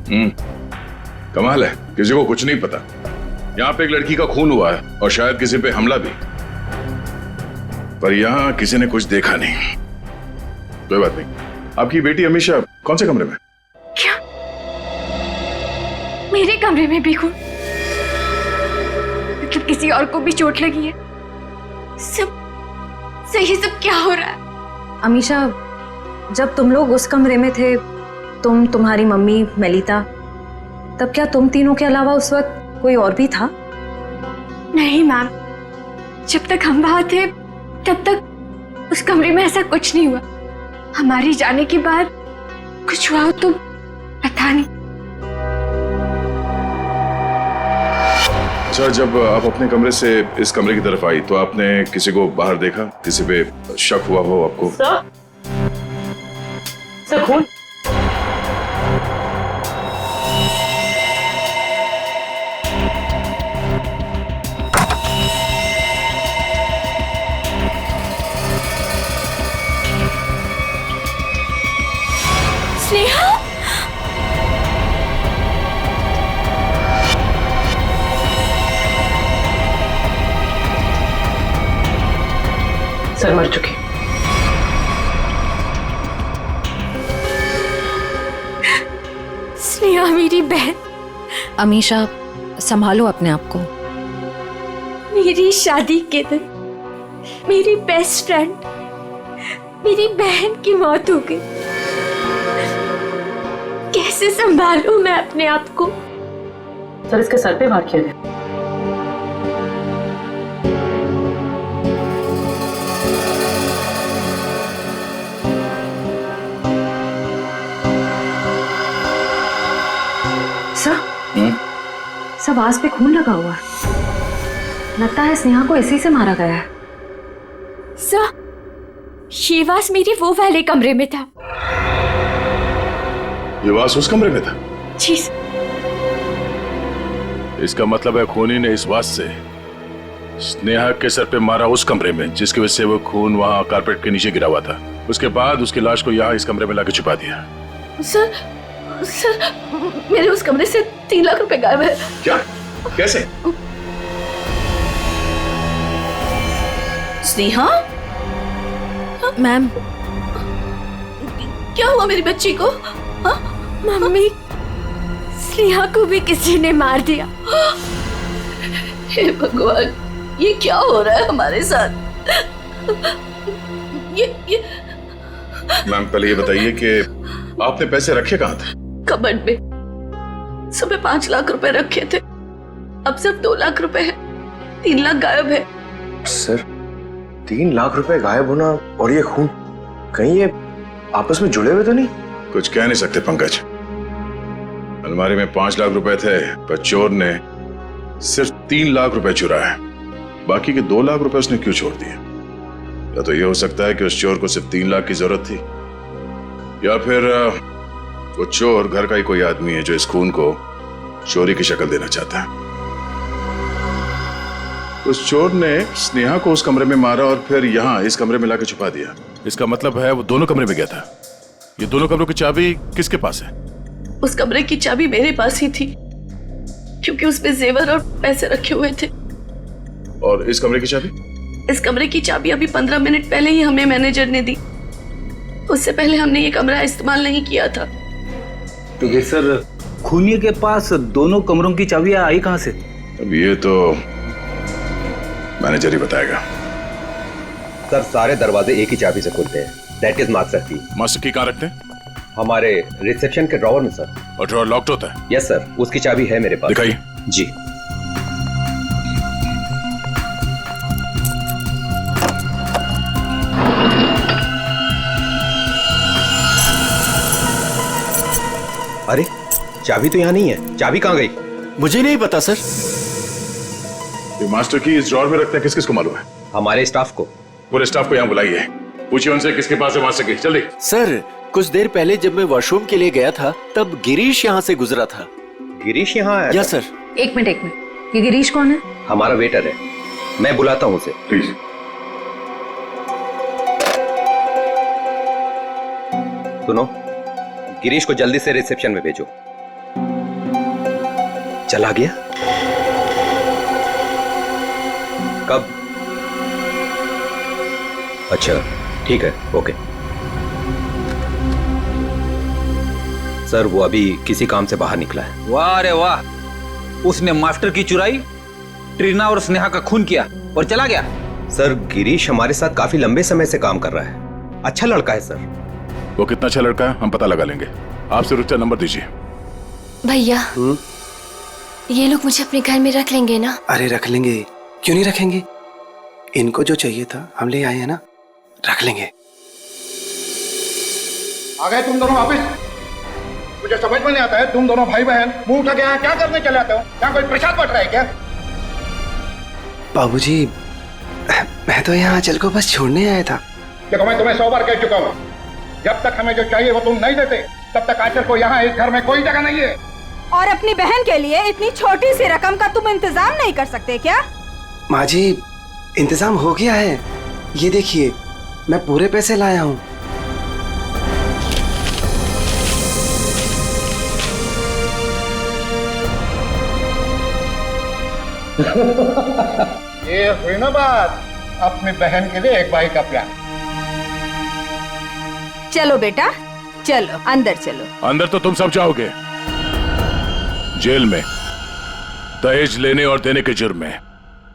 कमाल है, किसी को कुछ नहीं पता। यहाँ पे एक लड़की का खून हुआ है और शायद किसी पे हमला भी, पर यहाँ किसी ने कुछ देखा नहीं। कोई बात नहीं। आपकी बेटी अमीशा कौन से कमरे में? क्या मेरे कमरे में भी खून? मतलब किसी और को भी चोट लगी है? सब सही, सब क्या हो रहा है? अमीशा, जब तुम लोग उस कमरे में थे, तुम, तुम्हारी मम्मी, मेलिता, तब क्या तुम तीनों के अलावा उस वक्त कोई और भी था? नहीं मैम, जब तक हम वहां थे तब तक उस कमरे में ऐसा कुछ नहीं हुआ। हमारे जाने के बाद कुछ हुआ हो तो पता नहीं। अच्छा, जब आप अपने कमरे से इस कमरे की तरफ आई तो आपने किसी को बाहर देखा? किसी पे शक हुआ हो आपको? सर खून। स्नेहा, सर मर चुकी। स्नेहा मेरी बहन। अमीशा, संभालो अपने आप को। मेरी शादी के दिन मेरी बेस्ट फ्रेंड, मेरी बहन की मौत हो गई। कैसे संभालूं मैं अपने आप को? सर इसके सर पे वार किया गया। सब आस पे खून लगा हुआ। लगता है स्नेहा को इसी से मारा गया है। सर, ये वास मेरे वो वाले कमरे में था। ये वास उस कमरे में था? जी। इसका मतलब है खूनी ने इस वास से स्नेहा के सर पे मारा उस कमरे में, जिसकी वजह से वो खून वहां कारपेट के नीचे गिरा हुआ था। उसके बाद उसकी लाश को यहाँ इस कमरे में लाके छुपा दिया। सर, मेरे उस कमरे से 3 लाख रुपए गायब है। क्या? कैसे? स्नेहा? मैम, क्या हुआ मेरी बच्ची को? हाँ? मम्मी, स्नेहा को भी किसी ने मार दिया। हे भगवान, ये क्या हो रहा है हमारे साथ? ये मैम, पहले ये बताइए कि आपने पैसे रखे कहाँ थे? कबर्ड में। सुबह 5 लाख रुपए रखे थे, अब सिर्फ 2 लाख रुपए है। 3 लाख गायब है। सर, 3 लाख रुपए गायब होना और ये खून, कहीं ये आपस में जुड़े हुए तो नहीं? कुछ कह नहीं सकते पंकज। अलमारी में 5 लाख रुपए थे, पर चोर ने सिर्फ 3 लाख रुपए चुराए। बाकी के 2 लाख रुपए उसने क्यों छोड़ दिए? या तो ये हो सकता है कि उस चोर को सिर्फ 3 लाख की जरूरत थी, या फिर वो चोर घर का ही कोई आदमी है जो इस खून को चोरी की शक्ल देना चाहता है। उस चोर ने स्नेहा को उस कमरे में मारा और फिर यहाँ इस कमरे में लाके छुपा दिया। इसका मतलब है वो दोनों कमरे में गया था। ये दोनों कमरों की चाबी किसके पास है? उस कमरे की चाबी मेरे पास ही थी, क्योंकि उसमें जेवर और पैसे रखे हुए थे। और इस कमरे की चाबी? इस कमरे की चाबी अभी 15 मिनट पहले ही हमें मैनेजर ने दी। उससे पहले हमने ये कमरा इस्तेमाल नहीं किया था। तो ये सर खूनी के पास दोनों कमरों की चाबियां आई कहां से? अब ये तो मैनेजर ही बताएगा। सर सारे दरवाजे एक ही चाबी से खुलते हैं, दैट इज मास्टर की। मास्टर की कहाँ रखते हैं? हमारे रिसेप्शन के ड्रॉवर में सर। और ड्रॉवर लॉक्ड होता है? यस सर, उसकी चाबी है मेरे पास। दिखाइए। जी। अरे चाबी तो यहाँ नहीं है, चाबी कहाँ गई? मुझे नहीं पता सर। ये मास्टर की इस ड्रॉवर में रखते हैं, किस किस को मालूम है? हमारे स्टाफ को। पूरे स्टाफ को यहाँ बुलाइए, पूछिए उनसे किसके पास है मास्टर की। जल्दी। सर कुछ देर पहले जब मैं वॉशरूम के लिए गया था तब गिरीश यहाँ से गुजरा था। गिरीश यहाँ आया? Yes sir. एक मिनट, ये गिरीश कौन है? हमारा वेटर है, मैं बुलाता हूँ उसे। प्लीज। सुनो, गिरीश को जल्दी से रिसेप्शन में भेजो। चला गया? कब? अच्छा ठीक है, ओके। सर वो अभी किसी काम से बाहर निकला है। वाह रे वाह, उसने मास्टर की चुराई, ट्रीना और स्नेहा का खून किया और चला गया। सर गिरीश हमारे साथ काफी लंबे समय से काम कर रहा है, अच्छा लड़का है सर। वो कितना अच्छा लड़का है हम पता लगा लेंगे। आप सिर्फ उसका नंबर दीजिए। भैया ये लोग मुझे अपने घर में रख लेंगे ना? अरे रख लेंगे, क्यों नहीं रखेंगे? इनको जो चाहिए था हम ले आए हैं ना, रख लेंगे। आ गए तुम दोनों वापिस? मुझे समझ में नहीं आता है, तुम दोनों भाई बहन मुंह उठा के यहाँ क्या करने चले आते हो? यहाँ कोई प्रसाद बट रहा है क्या? बाबूजी मैं तो यहाँ आंचल को बस छोड़ने आया था। देखो मैं तुम्हें 100 बार कह चुका हूँ, जब तक हमें जो चाहिए वो तुम नहीं देते तब तक आंचल को यहाँ इस घर में कोई जगह नहीं है। और अपनी बहन के लिए इतनी छोटी सी रकम का तुम इंतजाम नहीं कर सकते क्या? माँ जी इंतजाम हो गया है, ये देखिए मैं पूरे पैसे लाया हूँ। ये हुई ना बात, अपनी बहन के लिए एक भाई का प्यार। चलो बेटा चलो, अंदर चलो। अंदर तो तुम सब जाओगे, जेल में दहेज लेने और देने के जुर्म में।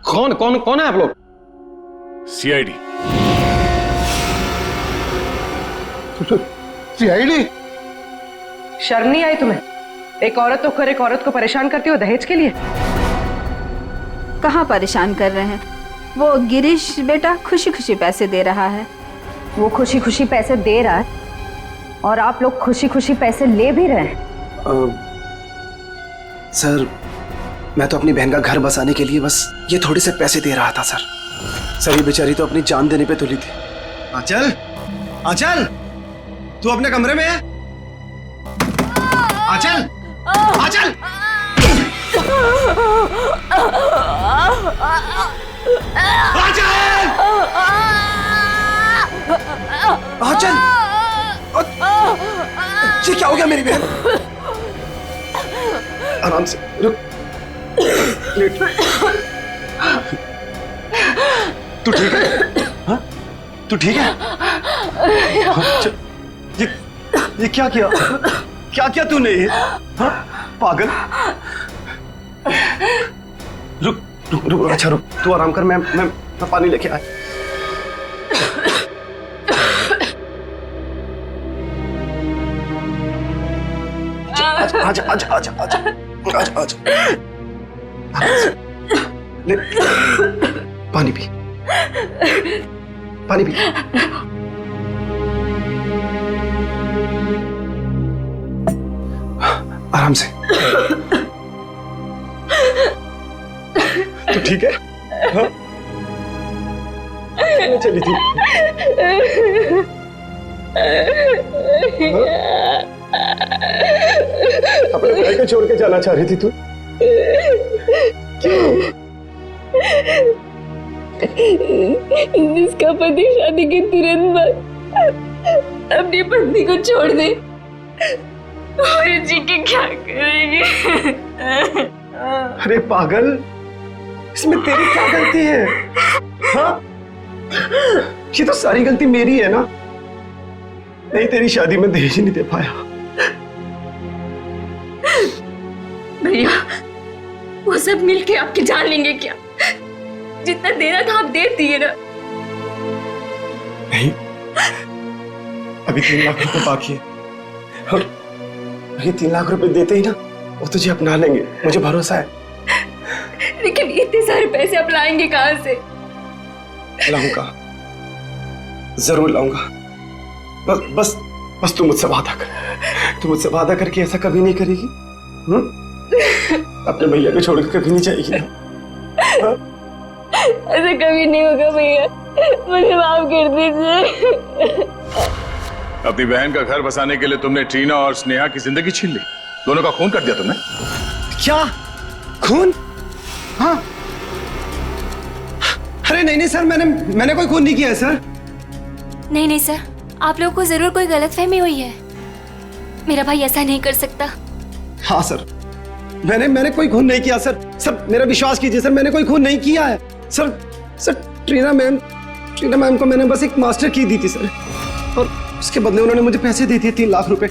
कौन कौन कौन है आप लोग? सीआईडी। सीआईडी? शर्म नहीं आई तुम्हें? एक औरत तो कर एक औरत को परेशान करती हो दहेज के लिए। कहाँ परेशान कर रहे हैं? वो गिरीश बेटा खुशी खुशी पैसे दे रहा है। वो खुशी खुशी पैसे दे रहा है और आप लोग खुशी खुशी पैसे ले भी रहे हैं। सर मैं तो अपनी बहन का घर बसाने के लिए बस ये थोड़े से पैसे दे रहा था सर। सर ये बेचारी तो अपनी जान देने पे तुली थी। आंचल, आंचल तू अपने कमरे में है? आंचल, आंचल आंचल, ये क्या हो गया मेरी बहन? आराम से रुक, लेट। तू ठीक है? हाँ? तू ठीक है? ये क्या किया? क्या किया तूने? हाँ? पागल। रुक रुक रुक, अच्छा रुक, तू आराम कर, मैं पानी लेके आया। आजा आजा आजा आजा आजा आजा आजा, ले पानी पी, पानी पी। आराम से। तू ठीक है? हाँ? चली थी। अपने भाई को छोड़ के जाना चाह रही थी तू? क्यों? जिसका पति शादी के तुरंत बाद अपनी पत्नी को छोड़ दे और जी के क्या करेंगे? अरे पागल, इसमें तेरी क्या गलती है? हाँ? ये तो सारी गलती मेरी है ना। नहीं तेरी शादी में दहेज नहीं दे पाया। भैया वो सब मिलके आपकी जान लेंगे क्या? जितना देना था आप दे दिए ना। नहीं, अभी 3 लाख रुपए बाकी है और ये 3 लाख रुपए देते ही ना वो तुझे अपना लेंगे, मुझे भरोसा है। लेकिन इतने सारे पैसे आप लाएंगे कहाँ से? लाऊंगा, जरूर लाऊंगा। बस तू मुझसे वादा कर, तू मुझसे वादा करके ऐसा कभी नहीं करेगी। अपने भैया को छोड़कर कभी नहीं जाएगी ना? ऐसा कभी नहीं होगा भैया, मुझे माफ कर दीजिए। अपनी बहन का घर बसाने के लिए तुमने ट्रीना और स्नेहा की जिंदगी छीन ली, दोनों का खून कर दिया तुमने। क्या खून? हाँ, अरे नहीं सर, मैंने कोई खून नहीं किया है सर। नहीं सर, आप लोगों को जरूर कोई गलतफहमी हुई है। मेरा भाई ऐसा नहीं कर सकता। हाँ सर, मैंने कोई खून नहीं किया सर। सर मेरा विश्वास कीजिए सर, मैंने कोई खून नहीं किया है सर। ट्रीना मैम को मैंने बस एक मास्टर की दी थी सर, और उसके बदले उन्होंने मुझे पैसे दे दिए 3 लाख रुपए।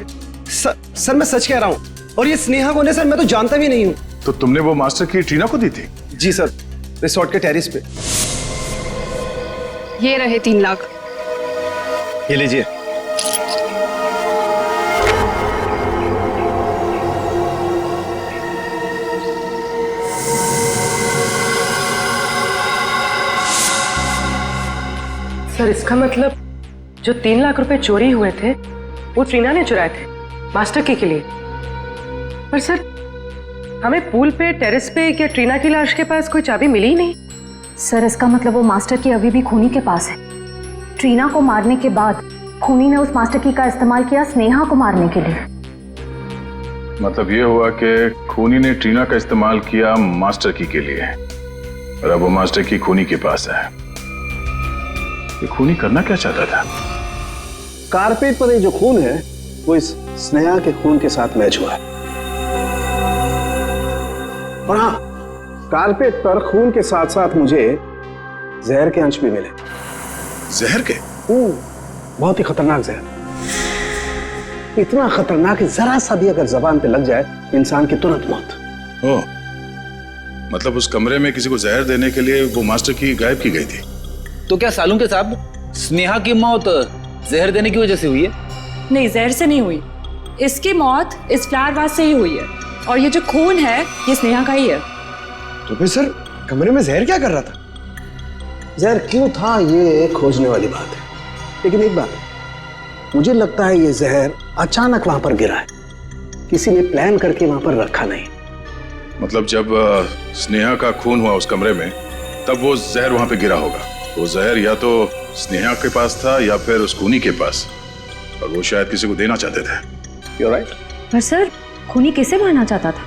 सर मैं सच कह रहा हूँ, और ये स्नेहा को सर मैं तो जानता भी नहीं हूँ। तो तुमने वो मास्टर की ट्रीना को दी थी? जी सर, रिसोर्ट के टेरिस पे। ये रहे 3 लाख। ये लीजिए। सर इसका मतलब जो 3 लाख रुपए चोरी हुए थे वो ट्रीना ने चुराए थे मास्टर की के लिए। पर सर हमें पूल पे, टेरेस पे या ट्रीना की लाश के पास कोई चाबी मिली ही नहीं। सर इसका मतलब वो मास्टर की अभी भी खूनी के पास है। ट्रीना को मारने के बाद खूनी ने उस मास्टर की का इस्तेमाल किया स्नेहा को मारने के लिए। मतलब ये हुआ कि खूनी ने ट्रीना का इस्तेमाल किया मास्टर की के लिए, और अब वो मास्टर की खूनी के पास है। ये खूनी करना क्या चाहता था? कारपेट पर ये जो खून है वो इस स्नेहा के खून के साथ मैच हुआ है। और हाँ, कारपेट पर खून के साथ साथ मुझे जहर के अंश भी मिले। जहर के? बहुत ही खतरनाक जहर। इतना खतरनाक कि जरा सा भी अगर जबान पे लग जाए इंसान की तुरंत मौत। ओ, मतलब उस कमरे में किसी को जहर देने के लिए वो मास्टर की गायब की गई थी। तो क्या सालून के साहब, स्नेहा की मौत जहर देने की वजह से हुई है? नहीं, जहर से नहीं हुई। इसकी मौत इस फ्लावर वास से ही हुई है, और ये जो खून है ये स्नेहा का ही है। तो फिर सर कमरे में जहर क्या कर रहा था? जहर क्यों था ये खोजने वाली बात है, लेकिन एक बात मुझे लगता है ये जहर अचानक वहां पर गिरा है, किसी ने प्लान करके वहां पर रखा नहीं। मतलब जब स्नेहा का खून हुआ उस कमरे में, तब वो जहर वहां पे गिरा होगा। वो जहर या तो स्नेहा के पास था या फिर उस खूनी के पास, और वो शायद किसी को देना चाहते थे। You're right? पर सर खूनी किसे मारना चाहता था?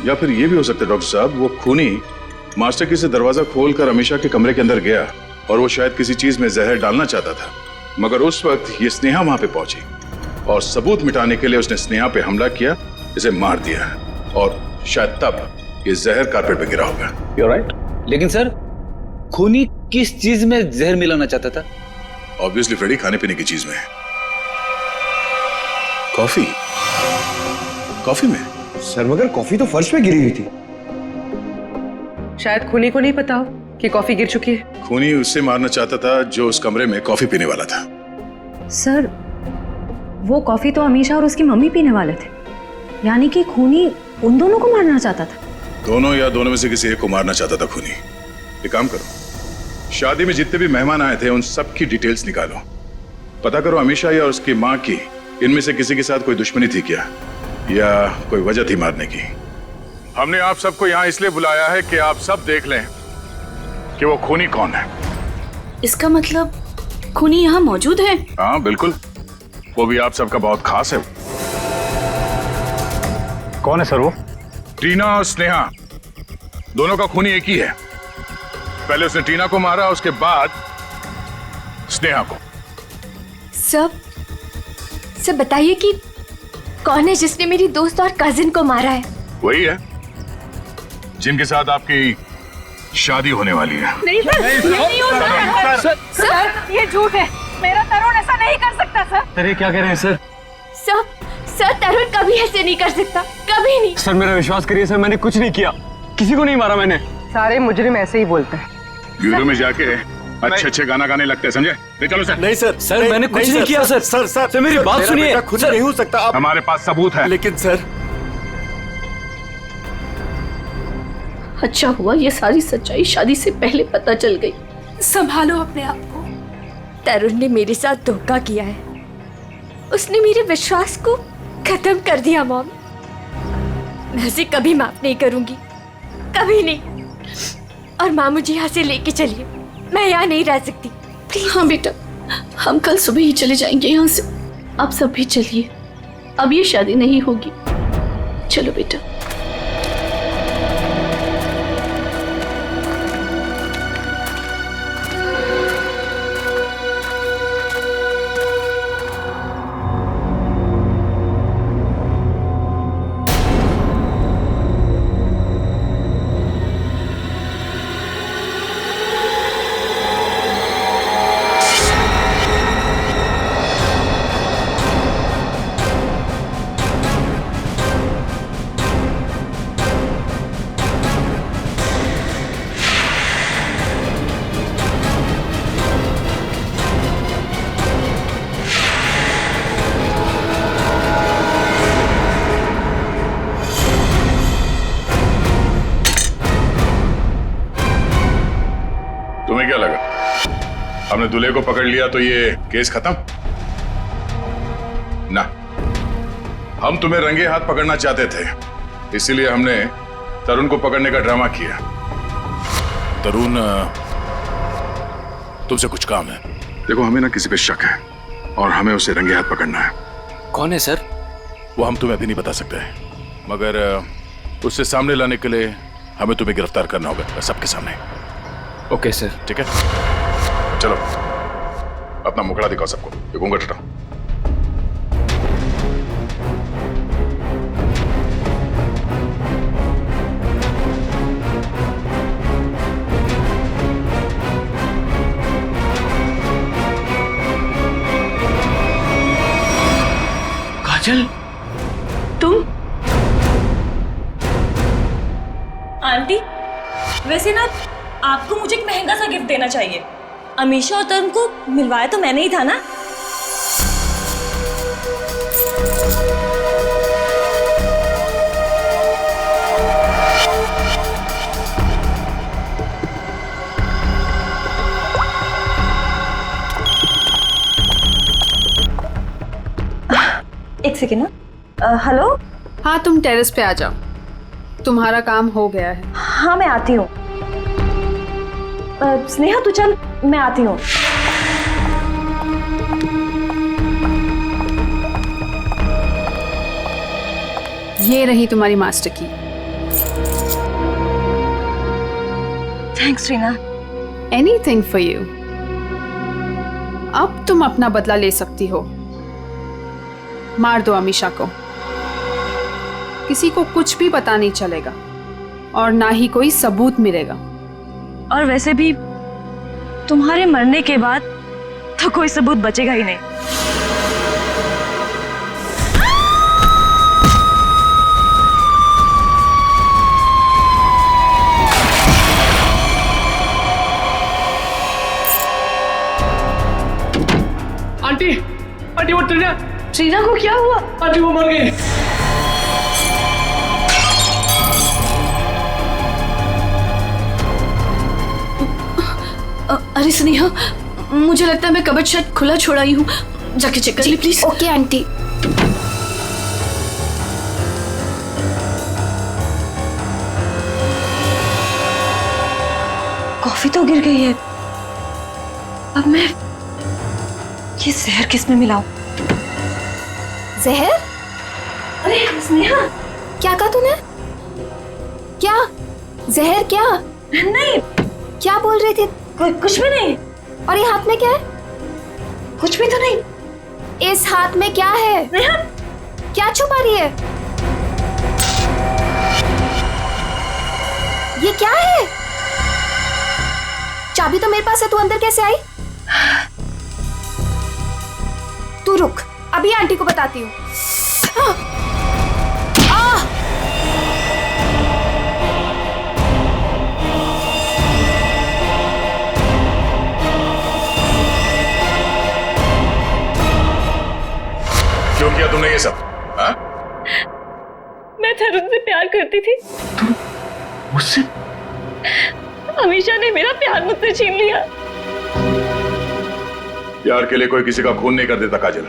या फिर ये भी हो सकता है डॉक्टर साहब, वो खूनी मास्टर की से दरवाजा खोलकर अमीशा के कमरे के अंदर गया, और वो शायद किसी चीज में जहर डालना चाहता था, मगर उस वक्त ये स्नेहा वहां पे पहुंची और सबूत मिटाने के लिए उसने स्नेहा पे हमला किया, इसे मार दिया, और शायद तब ये जहर कारपेट पे गिरा होगा। You're right? लेकिन सर खूनी किस चीज में जहर मिलाना चाहता था? ऑब्वियसली फ्रेडी, खाने पीने की चीज में। कॉफी में? सर मगर कॉफी तो फर्श पे गिरी हुई थी। शायद खूनी को नहीं पता हो कि कॉफी गिर चुकी है। खूनी उससे मारना चाहता था जो उस कमरे में कॉफी पीने वाला था। सर वो कॉफी तो अमीशा और उसकी मम्मी पीने वाले थे, यानी कि खूनी उन दोनों को मारना चाहता था। दोनों या दोनों में से किसी एक को मारना चाहता था खूनी। एक काम करो, शादी में जितने भी मेहमान आए थे उन सब की डिटेल्स निकालो, पता करो अमीशा या उसकी माँ की इनमें से किसी के साथ कोई दुश्मनी थी क्या, या कोई वजह थी मारने की। हमने आप सबको यहाँ इसलिए बुलाया है कि आप सब देख लें कि वो खूनी कौन है। इसका मतलब खूनी यहाँ मौजूद है? हाँ बिल्कुल, वो भी आप सबका बहुत खास है। कौन है सर वो? ट्रीना और स्नेहा, दोनों का खूनी एक ही है। पहले उसने ट्रीना को मारा, उसके बाद स्नेहा को। सब बताइए कि कौन है जिसने मेरी दोस्त और कजिन को मारा है? वही है जिनके साथ आपकी शादी होने वाली है। नहीं सर, ये नहीं हो सकता। सर, ये झूठ है। मेरा तरुण ऐसा नहीं कर सकता। सकता सर। सर ये क्या कह रहे हैं सर? सर तरुण कभी ऐसे नहीं कर सकता, कभी नहीं। सर मेरा विश्वास करिए सर, मैंने कुछ नहीं किया, किसी को नहीं मारा मैंने। सारे मुजरिम ऐसे ही बोलते हैं। ब्यूरो में जाके अच्छे गाना गाने लगते हैं, समझे? ले चलो सर। नहीं सर, सर मैंने कुछ नहीं किया सर। सर मेरी बात सुनिए। खुद नहीं हो सकता आप। हमारे पास सबूत है। लेकिन सर अच्छा हुआ ये सारी सच्चाई शादी से पहले पता चल गई। संभालो अपने आप को। तरुण ने मेरे साथ धोखा किया है, उसने मेरे विश्वास को खत्म कर दिया मॉम। मैं उसे कभी माफ नहीं करूंगी, कभी नहीं। और माँ मुझे यहाँ से लेके चलिए, मैं यहाँ नहीं रह सकती। हाँ बेटा, हम कल सुबह ही चले जाएंगे यहाँ से। आप सब भी चलिए, अब ये शादी नहीं होगी। चलो बेटा। तुम्हें क्या लगा हमने दूल्हे को पकड़ लिया तो ये केस खत्म? ना, हम तुम्हें रंगे हाथ पकड़ना चाहते थे, इसीलिए हमने तरुण को पकड़ने का ड्रामा किया। तरुण, तुमसे कुछ काम है। देखो, हमें ना किसी पे शक है और हमें उसे रंगे हाथ पकड़ना है। कौन है सर? वो हम तुम्हें अभी नहीं बता सकते हैं, मगर उससे सामने लाने के लिए हमें तुम्हें गिरफ्तार करना होगा सबके सामने। Okay sir. ठीक है, चलो अपना मुखड़ा दिखाओ सबको। ये घूंघट हटाओ। काजल, तुम? आंटी, वैसे ना आपको मुझे एक महंगा सा गिफ्ट देना चाहिए। अमीशा और तरुण को मिलवाया तो मैंने ही था ना। एक सेकेंड ना। हेलो। हाँ, तुम टेरेस पे आ जाओ, तुम्हारा काम हो गया है। हाँ मैं आती हूँ। स्नेहा तू चल, मैं आती हूँ। ये रही तुम्हारी मास्टर की। Thanks Reena. Anything for you. अब तुम अपना बदला ले सकती हो। मार दो अमीशा को, किसी को कुछ भी पता नहीं चलेगा और ना ही कोई सबूत मिलेगा। और वैसे भी तुम्हारे मरने के बाद तो कोई सबूत बचेगा ही नहीं। आंटी, आंटी वो ट्रीना को क्या हुआ? आंटी वो मर गई। अरे स्नेहा, मुझे लगता है मैं कबर्ड शायद खुला छोड़ा ही हूँ, जाके चेक कर ले प्लीज। Okay aunty. कॉफी तो गिर गई है, अब मैं ये जहर किस में मिलाऊं? जहर? अरे स्नेहा, क्या कहा तूने? क्या जहर? क्या? नहीं, क्या बोल रही थी? कुछ भी नहीं। और ये हाथ में क्या है? कुछ भी तो नहीं। इस हाथ में क्या है? क्या छुपा रही है? ये क्या है? चाबी तो मेरे पास है, तू अंदर कैसे आई? तू तू रुक, अभी आंटी को बताती हूँ। क्यों किया तुमने ये सब? हाँ? मैं तरुण से प्यार करती थी। मुझसे? अमीशा ने मेरा प्यार मुझसे छीन लिया। प्यार के लिए कोई किसी का खून नहीं कर देता काजल।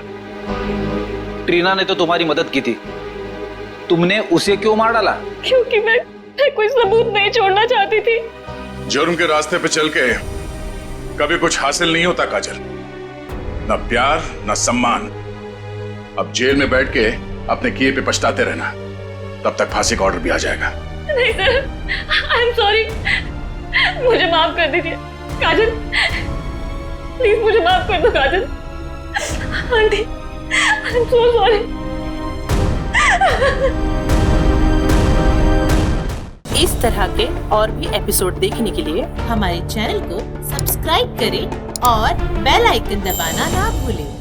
ट्रीना ने तो तुम्हारी मदद की थी, तुमने उसे क्यों मार डाला? क्योंकि मैं कोई सबूत नहीं छोड़ना चाहती थी। जुर्म के रास्ते पे चल के कभी कुछ हासिल नहीं होता काजल, न प्यार न सम्मान। अब जेल में बैठ के अपने किए पे पछताते रहना, तब तक फांसी का ऑर्डर भी आ जाएगा। नहीं सर, आई एम सॉरी, मुझे माफ कर दीजिए। काजल प्लीज मुझे माफ कर दो Kajal. Aunty I am so sorry. इस तरह के और भी एपिसोड देखने के लिए हमारे चैनल को सब्सक्राइब करें और बेल आइकन दबाना ना भूलें।